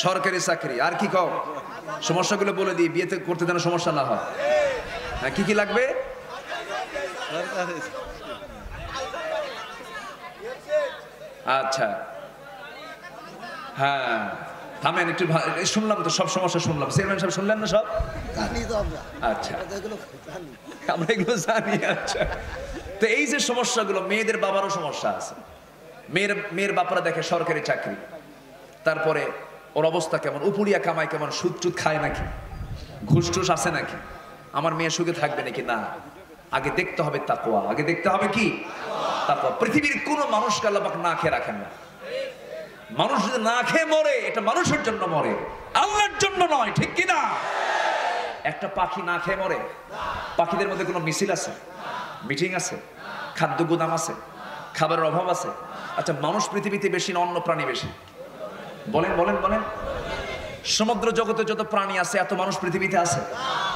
সরকারি চাকরি আর কি কও? সমস্যাগুলো বলে দিই, বিয়েতে করতে যেন সমস্যা না হয়। হ্যাঁ, কি লাগবে? আচ্ছা হ্যাঁ থামেন একটু, শুনলাম তো সব সমস্যা শুনলাম। চেয়ারম্যান সাহেব শুনলেন না সব? আচ্ছা আমরা এগুলো জানি। আচ্ছা তো এই যে সমস্যাগুলো, মেয়েদের বাবারও সমস্যা আছে। মেয়ের বাপারা দেখে সরকারি চাকরি, তারপরে ওর অবস্থা কেমন, উপরিয়া কামাই কেমন, সুদ টুদ খায় নাকি, ঘুষ টুস আছে নাকি, আমার মেয়ে সুখে থাকবে নাকি না। আগে দেখতে হবে তাকওয়া। আগে দেখতে হবে কি? তাকওয়া। পৃথিবীর কোনো মানুষকে আল্লাহ পাক না খেয়ে রাখেন না। মানুষ যদি না খেয়ে মরে এটা মানুষের জন্য মরে, আল্লাহর জন্য নয়, ঠিক কিনা? একটা পাখি না খেয়ে মরে? পাখিদের মধ্যে কোনো মিছিল আছে, মিটিং আছে, খাদ্য গুদাম আছে, খাবারের অভাব আছে? আচ্ছা, মানুষ পৃথিবীতে বেশি না অন্য প্রাণী বেশি? বলেন বলেন বলেন। সমুদ্র জগতে যত প্রাণী আছে এত মানুষ পৃথিবীতে আছে,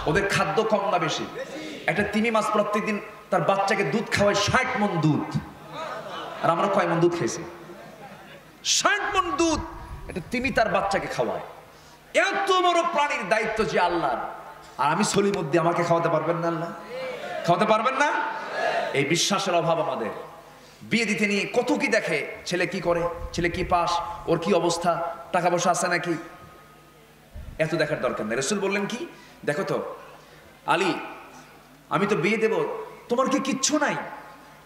ওদের খাদ্য কম না বেশি? একটা তিমি মাছ প্রত্যেকদিন তার বাচ্চাকে দুধ খাওয়ায় 60 মণ দুধ, আর আমরা কয় মণ দুধ খেয়েছি? 60 মণ দুধ একটা তিমি তার বাচ্চাকে খাওয়ায়। এত বড় প্রাণীর দায়িত্ব যে আল্লাহর, আর আমি সলিমুদ্দি, আমাকে খাওয়াতে পারবেন না আল্লাহ? খাওয়াতে পারবেন না? এই বিশ্বাসের অভাব আমাদের। বিয়ে দিতে নিয়ে কত কি দেখে, ছেলে কি করে, ছেলে কি পাস, ওর কি অবস্থা, টাকা পয়সা আছে নাকি, এত দেখার দরকার নেই। রাসূল বললেন কি, দেখো তো আলী, আমি তো বিয়ে দেব, তোমার কি কিচ্ছু নাই?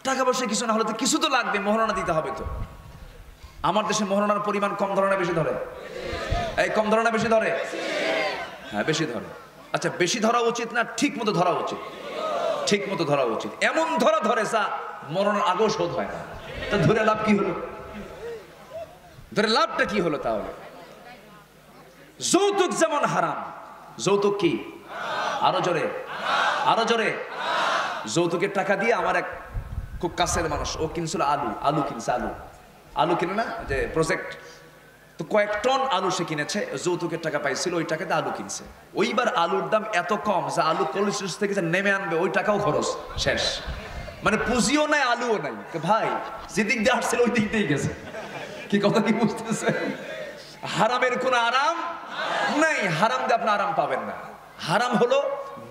টাকা পয়সা কিছু না হলে তো কিছু তো লাগবে, মোহরানা দিতে হবে তো। আমার দেশে মোহরানার পরিমাণ কম ধরে না বেশি ধরে? এই কম ধরে না বেশি ধরে? হ্যাঁ, বেশি ধরে। আচ্ছা, বেশি ধরা উচিত না ঠিক মতো ধরা উচিত? ঠিক মতো ধরা উচিত। এমন ধরা ধরে যা মরণের আগেও শোধ হয় না। তা ধরে লাভ কি হলো? ধরে লাভটা কি হলো তাহলে? যৌতুক যেমন হারাম, যৌতুক কি? আরো জোরে, আরো জোরে। যৌতুকের টাকা দিয়ে আমার এক খুব কাছের মানুষ, ও কিনছিল আলু কিনছে, আলু কিনে না যে প্রজেক্ট, তো কয়েক টন আলু সে কিনেছে, যৌতুকের টাকা পাইছিল, ওই টাকাতে আলু কিনছে। ওইবার আলুর দাম এত কম যে আলু কোল্ড স্টোরেজ থেকে যে নেমে আনবে ওই টাকাও খরচ শেষ, মানে পুঁজিও নাই আলুও নাই। ভাই যেদিক দিয়ে আসছিল ওই দিক দিয়েই গেছে। কি কথা কি বুঝতেছে? হারামের কোনো আরাম নাই, হারাম দিয়ে আপনি আরাম পাবেন না। হারাম হলো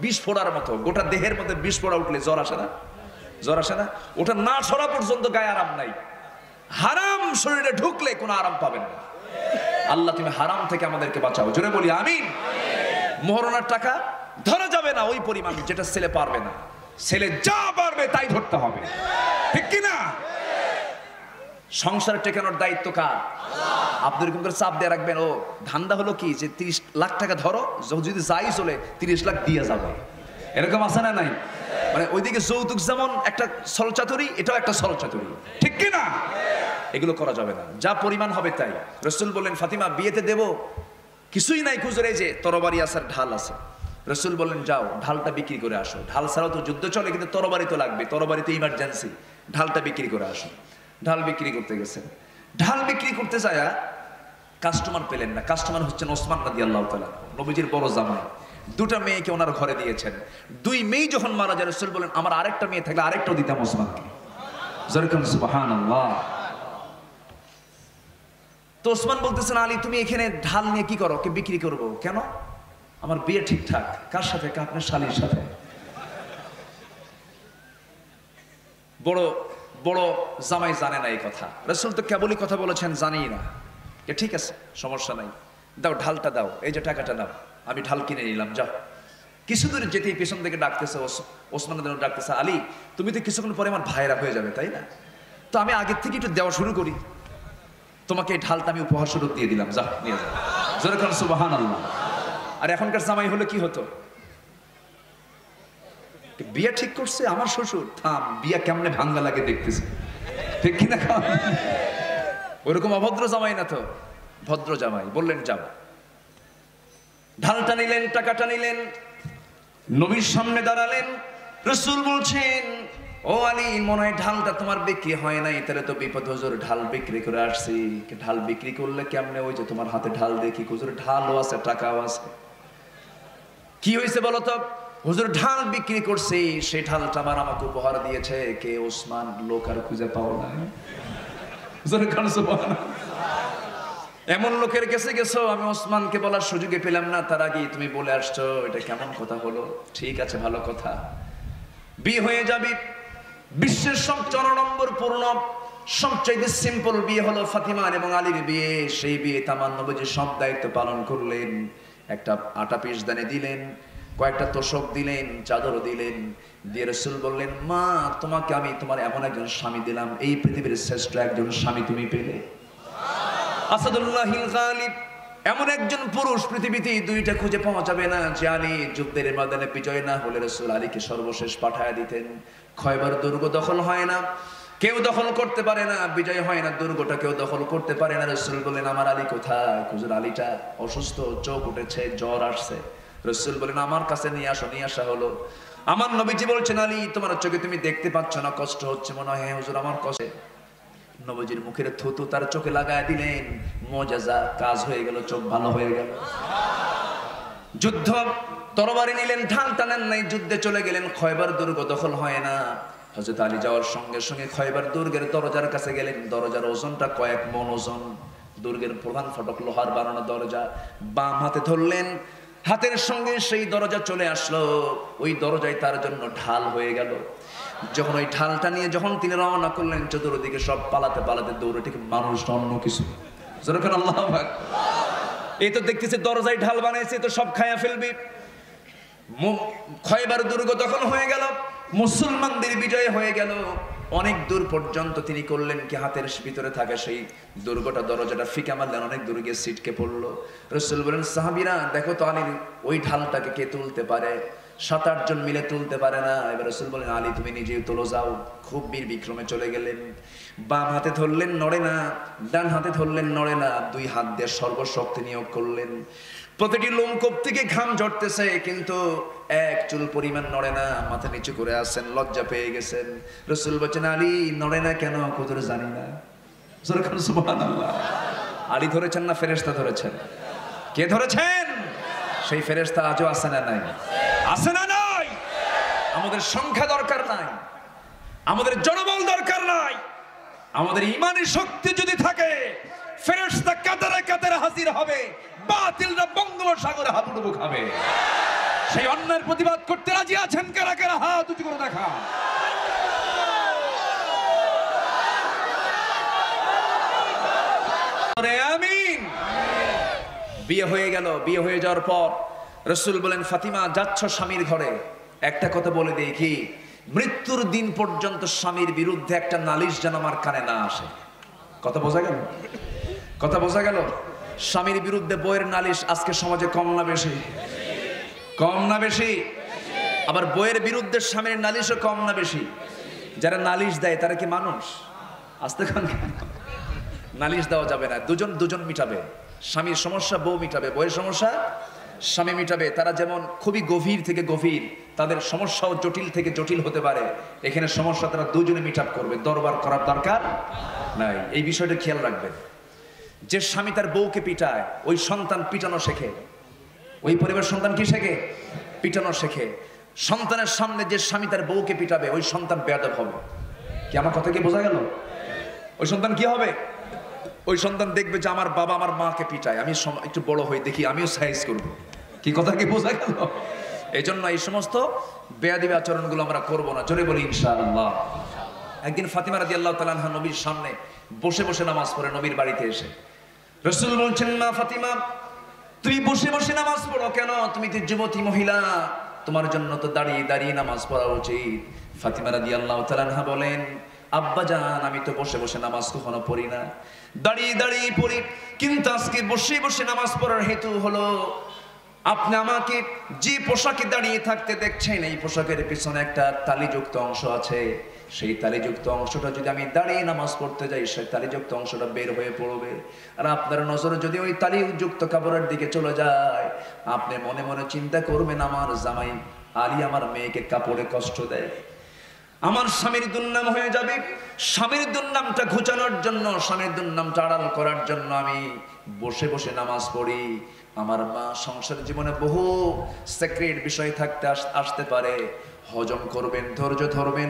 বিষ ফোড়ার মতো, গোটা দেহের মধ্যে বিষ ফোড়া উঠলে জ্বর আসে না? জ্বর আসে না? ওটা না সরা পর্যন্ত গায়ে আরাম নাই। হারাম শরীরে ঢুকলে কোনো আরাম পাবেন না। আল্লাহ তুমি হারাম থেকে আমাদেরকে বাঁচাও, জোরে বলি আমিন। মোহরানার টাকা ধরা যাবে না ওই পরিমাণ যেটা ছেলে পারবে না, ছেলে যা পারবে তাই ধরতে হবে, ঠিক কিনা? সংসার টেকানোর দায়িত্ব কার? আপনি এরকম করে চাপ দিয়ে রাখবেন, ও ধান্দা হলো কি যে 30 লাখ টাকা ধরো, যদি যাই চলে 30 লাখ দিয়ে যাবে, এরকম আছে না নাই? মানে ওইদিকে যৌতুক যেমন একটা ছলচাতুরি, এটাও একটা ছলচাতুরি, ঠিক কিনা? এগুলো করা যাবে না, যা পরিমাণ হবে তাই। রাসূল বললেন, ফাতিমা বিয়েতে দেব কিছুই নাই, খুচরে যে তরবারি আছে আর ঢাল আছে। রাসূল বললেন, যাও ঢালটা বিক্রি করে আসো, ঢাল ছাড়াও তো যুদ্ধ চলে, কিন্তু তরবারি তো লাগবে, তরবারি তো ইমার্জেন্সি, ঢালটা বিক্রি করে আসো। ঢাল বিক্রি করতে গেছেন, ঢাল বিক্রি করতে যায় কাস্টমার পেলেন না। কাস্টমার হচ্ছেন ওসমান রাদিয়াল্লাহু তাআলা, নবীজির বড় জামাই। দুটা মেয়েকে ওনার ঘরে দিয়েছেন। দুই মেয়ে যখন মারা যায়, রাসূল বলেন, আমার আরেকটা মেয়ে থাকলে আরেকটাও দিতাম ওসমানকে। যারকান সুবহানাল্লাহ। তো ওসমান বলতেছেন, আলী তুমি এখানে ঢাল নিয়ে কি করো? কে বিক্রি করবো? কেন? আমার বিয়ে ঠিকঠাক। কার সাথে? আপনার শালীর সাথে। বড় বড় জামাই জানে না এই কথা, রাসূল তো কেবলই কথা বলেছেন, জানি না। ঠিক আছে, সমস্যা নাই, দাও ঢালটা দাও, এই যে টাকাটা নাও, আমি ঢাল কিনে নিলাম, যাও। কিছু দূরে যেতেই পেছন থেকে ডাকতেছে, ওসমান ডাকতেছে, আলী তুমি তো কিছুক্ষণ পরে আমার ভাইরা হয়ে যাবে, তাই না? তো আমি আগের থেকে একটু দেওয়া শুরু করি, তোমাকে এই ঢালটা আমি উপহার স্বরূপ দিয়ে দিলাম, যাও নিয়ে যাও। জোরে কারণ সুবহানাল্লাহ। আর এখনকার জামাই হলে কি হতো? বিয়ে ঠিক করছে আমার শ্বশুর, থাম, বিয়া কেমনে ভাঙ্গা লাগে দেখতেছে, ঠিক কিনা? ওরকম অভদ্র জামাই না তো, ভদ্র জামাই। বললেন যাও। ঢালটা নিলেন, টাকাটা নিলেন, নবীর সামনে দাঁড়ালেন। রাসূল বলছেন, ও আলী, মনে হয় ঢালটা তোমার বিক্রি হয় নাই, তাহলে তো বিপদ, হুজুর ঢাল বিক্রি করে আসছি। ঢাল বিক্রি করলে কেমনে? ওই যে তোমার হাতে ঢাল দেখি, হুজুর ঢালও আছে টাকাও আছে। কি হয়েছে বলো তো? হুজুর ঢাল বিক্রি করছি, সেই ঢালটা আমার আমাকে উপহার দিয়েছে কে? ওসমান। লোক আর খুঁজে পাও না। এমন লোকের কাছে গেছো, আমি ওসমানকে বলার সুযোগে পেলাম না, তার আগে তুমি বলে আসছো, এটা কেমন কথা হলো? ঠিক আছে, ভালো কথা, বিয়ে হয়ে যাবি। বিশ্বের সবচেয়ে 9 নম্বর পূর্ণ, সবচেয়ে সিম্পল বিয়ে হলো ফাতিমার এবং আলীর বিয়ে। সেই বিয়ে তামান নবীজি সব দায়িত্ব পালন করলেন। একটা আটা পিসদানি দিলেন, কয়েকটা তোষক দিলেন, চাদর দিলেন, দিয়ে রাসূল বললেন, মা তোমাকে আমি তোমার এমন একজন স্বামী দিলাম, এই পৃথিবীর শ্রেষ্ঠ একজন স্বামী তুমি পেলে। আসাদুল্লাহিল গালিব, এমন একজন পুরুষ পৃথিবীতে দুইটা খুঁজে পাওয়া যাবে না। যে আলী যুদ্ধের ময়দানে বিজয় না হলে রাসূল আলীকে সর্বশেষ পাঠায় দিতেন। খয়বার দুর্গ দখল হয় না, কেউ দখল করতে পারে না, বিজয় হয় না, দুর্গটা কেউ দখল করতে পারে না। রাসূল বলেন আমার আলী কোথায়? হুজুর আলীটা অসুস্থ, চোখ উঠেছে, জ্বর আসছে। রাসূল বলেন আমার কাছে নিয়ে আসো। নিয়ে আসা হলো। আমার নবীজি বলছেন আলী তোমার চোখে তুমি দেখতে পাচ্ছ না, কষ্ট হচ্ছে মনে হয়? হ্যাঁ হুজুর আমার কষ্ট। নবীজির মুখের থুতু তার চোখে লাগায় দিলেন, মুআজিজা, কাজ হয়ে গেল, চোখ ভালো হয়ে গেল। যুদ্ধ, তরবারি নিলেন, ঢাল টানেন নাই, যুদ্ধে চলে গেলেন। খয়বার দুর্গ দখল হয় না। হযরত আলী যাওয়ার সঙ্গে সঙ্গে খয়বার দুর্গের দরজার কাছে গেলেন। দরজার ওজনটা কয়েক মণ ওজন। দুর্গের প্রধান ফটক লোহার বানানো দরজা। বাম হাতে ধরলেন, হাতের সঙ্গে সেই দরজা চলে আসলো। ওই দরজায় তার জন্য ঢাল হয়ে গেল। যখন ওই ঢালটা নিয়ে যখন তিনি রওনা করলেন, চতুর্দিকে সব পালাতে পালাতে দৌড়ে, ঠিক মানুষ অন্য কিছু। যেরকম আল্লাহু আকবার। এই তো দেখতেছে দরজায় ঢাল বানাইছে, তো সব খায়া ফেলবে। খয়বার দুর্গ দখল হয়ে গেল, মুসলমানদের বিজয় হয়ে গেল। অনেক দূর পর্যন্ত তিনি করলেন কি, হাতের ভিতরে থাকে সেই দুর্গটা, দরজাটা ফিকা মারলেন, অনেক দূর গিয়ে ছিটকে পড়লো। রাসূল বলেন সাহাবীরা দেখো তো আলীর ওই ঢালটাকে কে তুলতে পারে? 7-8 জন মিলে তুলতে পারে না। এবার রাসূল বলেন আলী তুমি নিজেই তোলো যাও। খুব বীর বিক্রমে চলে গেলেন। বাম হাতে ধরলেন, নড়ে না। ডান হাতে ধরলেন, নড়ে না। 2 হাত দিয়ে সর্বশক্তি নিয়োগ করলেন। প্রতিটি লোমকূপ থেকে ঘাম ঝরতেছে, কিন্তু এক চুল পরিমাণ নড়ে না। মাথা নিচু করে আছেন, লজ্জা পেয়ে গেছেন। রাসূল বলেন আলী নড়ে না কেন? হুজুর জানি না। সুবহানাল্লাহ। আলী ধরেছেন না ফেরেশতা ধরেছেন? কে ধরেছেন? সেই ফেরেশতা আজও আছে না নাই? আছে না নাই? আমাদের সংখ্যা দরকার নাই, আমাদের জনবল দরকার নাই। আমাদের ইমানের শক্তি যদি থাকে, ফেরেশতা কাতারে কাতারে হাজির হবে, বাতিলরা বঙ্গোপসাগরে হাবুডুবু খাবে। সেই অন্যায়ের প্রতিবাদ করতে রাজি আছেন কারা কারা? হাত উঁচু করে দেখা। আমিন। বিয়ে হয়ে গেল। বিয়ে হয়ে যাওয়ার পর রাসূল বলেন ফাতিমা যাচ্ছ স্বামীর ঘরে, একটা কথা বলে দেই কি, মৃত্যুর দিন পর্যন্ত স্বামীর বিরুদ্ধে একটা নালিশ যেন আমার কানে না আসে। কথা বোঝা গেল? কথা বোঝা গেল? স্বামীর বিরুদ্ধে বইয়ের নালিশ আজকে সমাজে কম না বেশি? কম না বেশি? আবার বইয়ের বিরুদ্ধে স্বামীর নালিশও কম না বেশি? যারা নালিশ দেয় তারা কি মানুষ? আস্তে খান, নালিশ দেওয়া যাবে না। দুজন দুজন মিটাবে। স্বামীর সমস্যা বউ মিটাবে, বউয়ের সমস্যা স্বামী মিটাবে। তারা যেমন খুবই গভীর থেকে গভীর, তাদের সমস্যাও জটিল থেকে জটিল হতে পারে। এখানে সমস্যা তারা দুজনে মিট আপ করবে, দরবার করার দরকার নাই। এই বিষয়টা খেয়াল রাখবেন। যে স্বামী তার বউকে পিটায়, ওই সন্তান পিটানো শেখে। ওই পরিবার সন্তান কি শেখে? পিটানো শেখে। সন্তানের সামনে যে স্বামী তার বউকে পিটাবে, ওই সন্তান বেয়াদব হবে। কি আমার কথা কি বোঝা গেল? ওই সন্তান কি হবে? ওই সন্তান দেখবে যে আমার বাবা আমার মাকে পিটায়, আমি একটু বড় হয়ে দেখি আমিও সাইজ করব। কি কথা কি বোঝা গেল? এই জন্য এই সমস্ত বেয়াদবি আচরণগুলো আমরা করব না। জোরে বলি ইনশাআল্লাহ। একদিন ফাতিমা রাদিয়াল্লাহু তাআলা আনহা নবীর সামনে বসে বসে নামাজ পড়ে, নবীর বাড়িতে এসে রাসূল বলছেন মা ফাতিমা তুমি বসে বসে নামাজ পড়ো কেন? তুমি তো যুবতী মহিলা, তোমার জন্য তো দাঁড়িয়ে দাঁড়িয়ে নামাজ পড়া উচিত। ফাতিমা রাদিয়াল্লাহু তাআলা আনহা বলেন আব্বা জান আমি তো বসে বসে নামাজ কখনো পড়ি না, দাঁড়িয়ে দাঁড়িয়ে পড়ি। কিন্তু আজকে বসে বসে নামাজ পড়ার হেতু হলো আপনি আমাকে যে পোশাকে দাঁড়িয়ে থাকতে দেখছেন, এই পোশাকের পিছনে একটা তালিযুক্ত অংশ আছে। সেই তালিযুক্ত অংশটা যদি আমি দাঁড়িয়ে নামাজ পড়তে যাই, সেই তালিযুক্ত অংশটা বের হয়ে পড়বে। আর আপনার নজরে যদি ওই তালিযুক্ত কাপড়ের দিকে চলে যায়, আপনি মনে মনে চিন্তা করবেন আমার জামাই আলী আমার মেয়েকে কাপড়ে কষ্ট দেয়, আমার স্বামীর দুর্নাম হয়ে যাবে। স্বামীর দুর্নামটা ঘুচানোর জন্য, স্বামীর দুর্নামটা আড়াল করার জন্য আমি বসে বসে নামাজ পড়ি। আমার মা সংসার জীবনে বহু সিক্রেট বিষয় থাকতে আসতে পারে, হজম করবেন, ধৈর্য ধরবেন,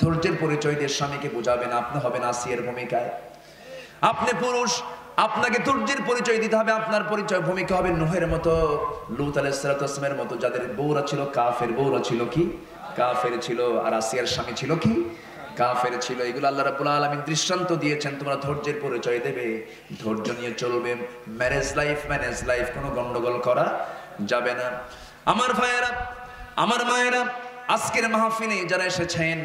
ধৈর্যের পরিচয় দিয়ে স্বামীকে বোঝাবেন। আপনি হবেন আসিয়ার ভূমিকায়, আপনি পুরুষ, আপনাকে ধৈর্যের পরিচয় দিতে হবে। আপনার পরিচয় ভূমিকা হবে নূহের মতো, লূত আলাইহিস সালামের মতো, যাদের বউরা ছিল কাফের, বউরা ছিল কি কাফের ছিল, আর আসিয়ার স্বামী ছিল কি কাফের ছিল। এগুলো আল্লাহ রাব্বুল আলামিন দৃষ্টান্ত দিয়েছেন। তোমরা ধৈর্যের পরিচয় দেবে, ধৈর্য নিয়ে চলবে। ম্যারেজ লাইফ কোনো গন্ডগোল করা যাবে না। আমার ভাইয়েরা, আমার মায়েরা, আজকের মাহফিলে যারা এসেছেন,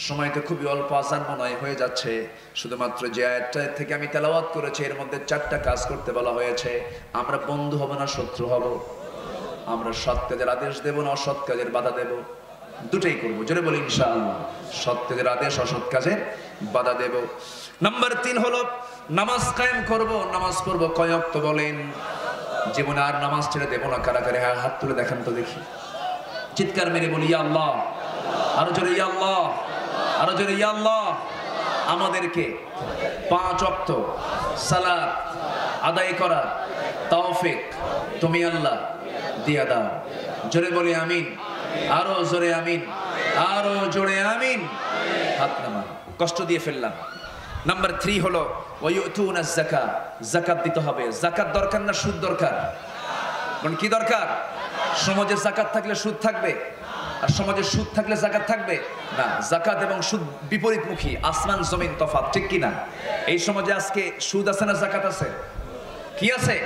সময় তো খুবই অল্প, আজান মনে হয়ে যাচ্ছে। শুধুমাত্র যে আয়াতটা থেকে আমি তেলাওয়াত করেছি, এর মধ্যে 4টা কাজ করতে বলা হয়েছে। আমরা বন্ধু হব না শত্রু হব? আমরা সৎ কাজের আদেশ দেব না অসৎ কাজের বাধা দেব? দুটাই করবো, জোরে বলি ইনশাআল্লাহ। সৎ কাজের আদেশ, অসৎ কাজের বাধা দেব। নাম্বার 3 হলো নামাজ কায়েম করব, নামাজ পড়বো। কয় ওয়াক্ত বলেন? জীবনে আর নামাজ ছেড়ে দেবো না। কারাগারে হাত তুলে দেখান তো দেখি, চিৎকার মেরে বলি ইয়া আল্লাহ, আরো জোরে ইয়া আল্লাহ, আরো জোরে ইয়া আল্লাহ। আমাদেরকে 5 ওয়াক্ত সালাত আদায় করার তৌফিক তুমি আল্লাহ দিয়া দাও। জোরে বলি আমিন, আরো জোরে আমিন, আরো জোরে আমিন। হাত নামান, কষ্ট দিয়ে ফেললাম। নাম্বার 3 হলো ওয়ায়ুতুনা যাকাত, যাকাত দিতে হবে। যাকাত দরকার না সুদ দরকার? কোন কি দরকার? সমাজে যাকাত থাকলে সুদ থাকবে, আর সমাজে সুদ থাকলে যাকাত থাকবে না। যাকাত এবং সুদ বিপরীতমুখী, আসমান জমিন তফাৎ, ঠিক কি না? এই সমাজে আজকে সুদ আছে না যাকাত আছে? কি আছে?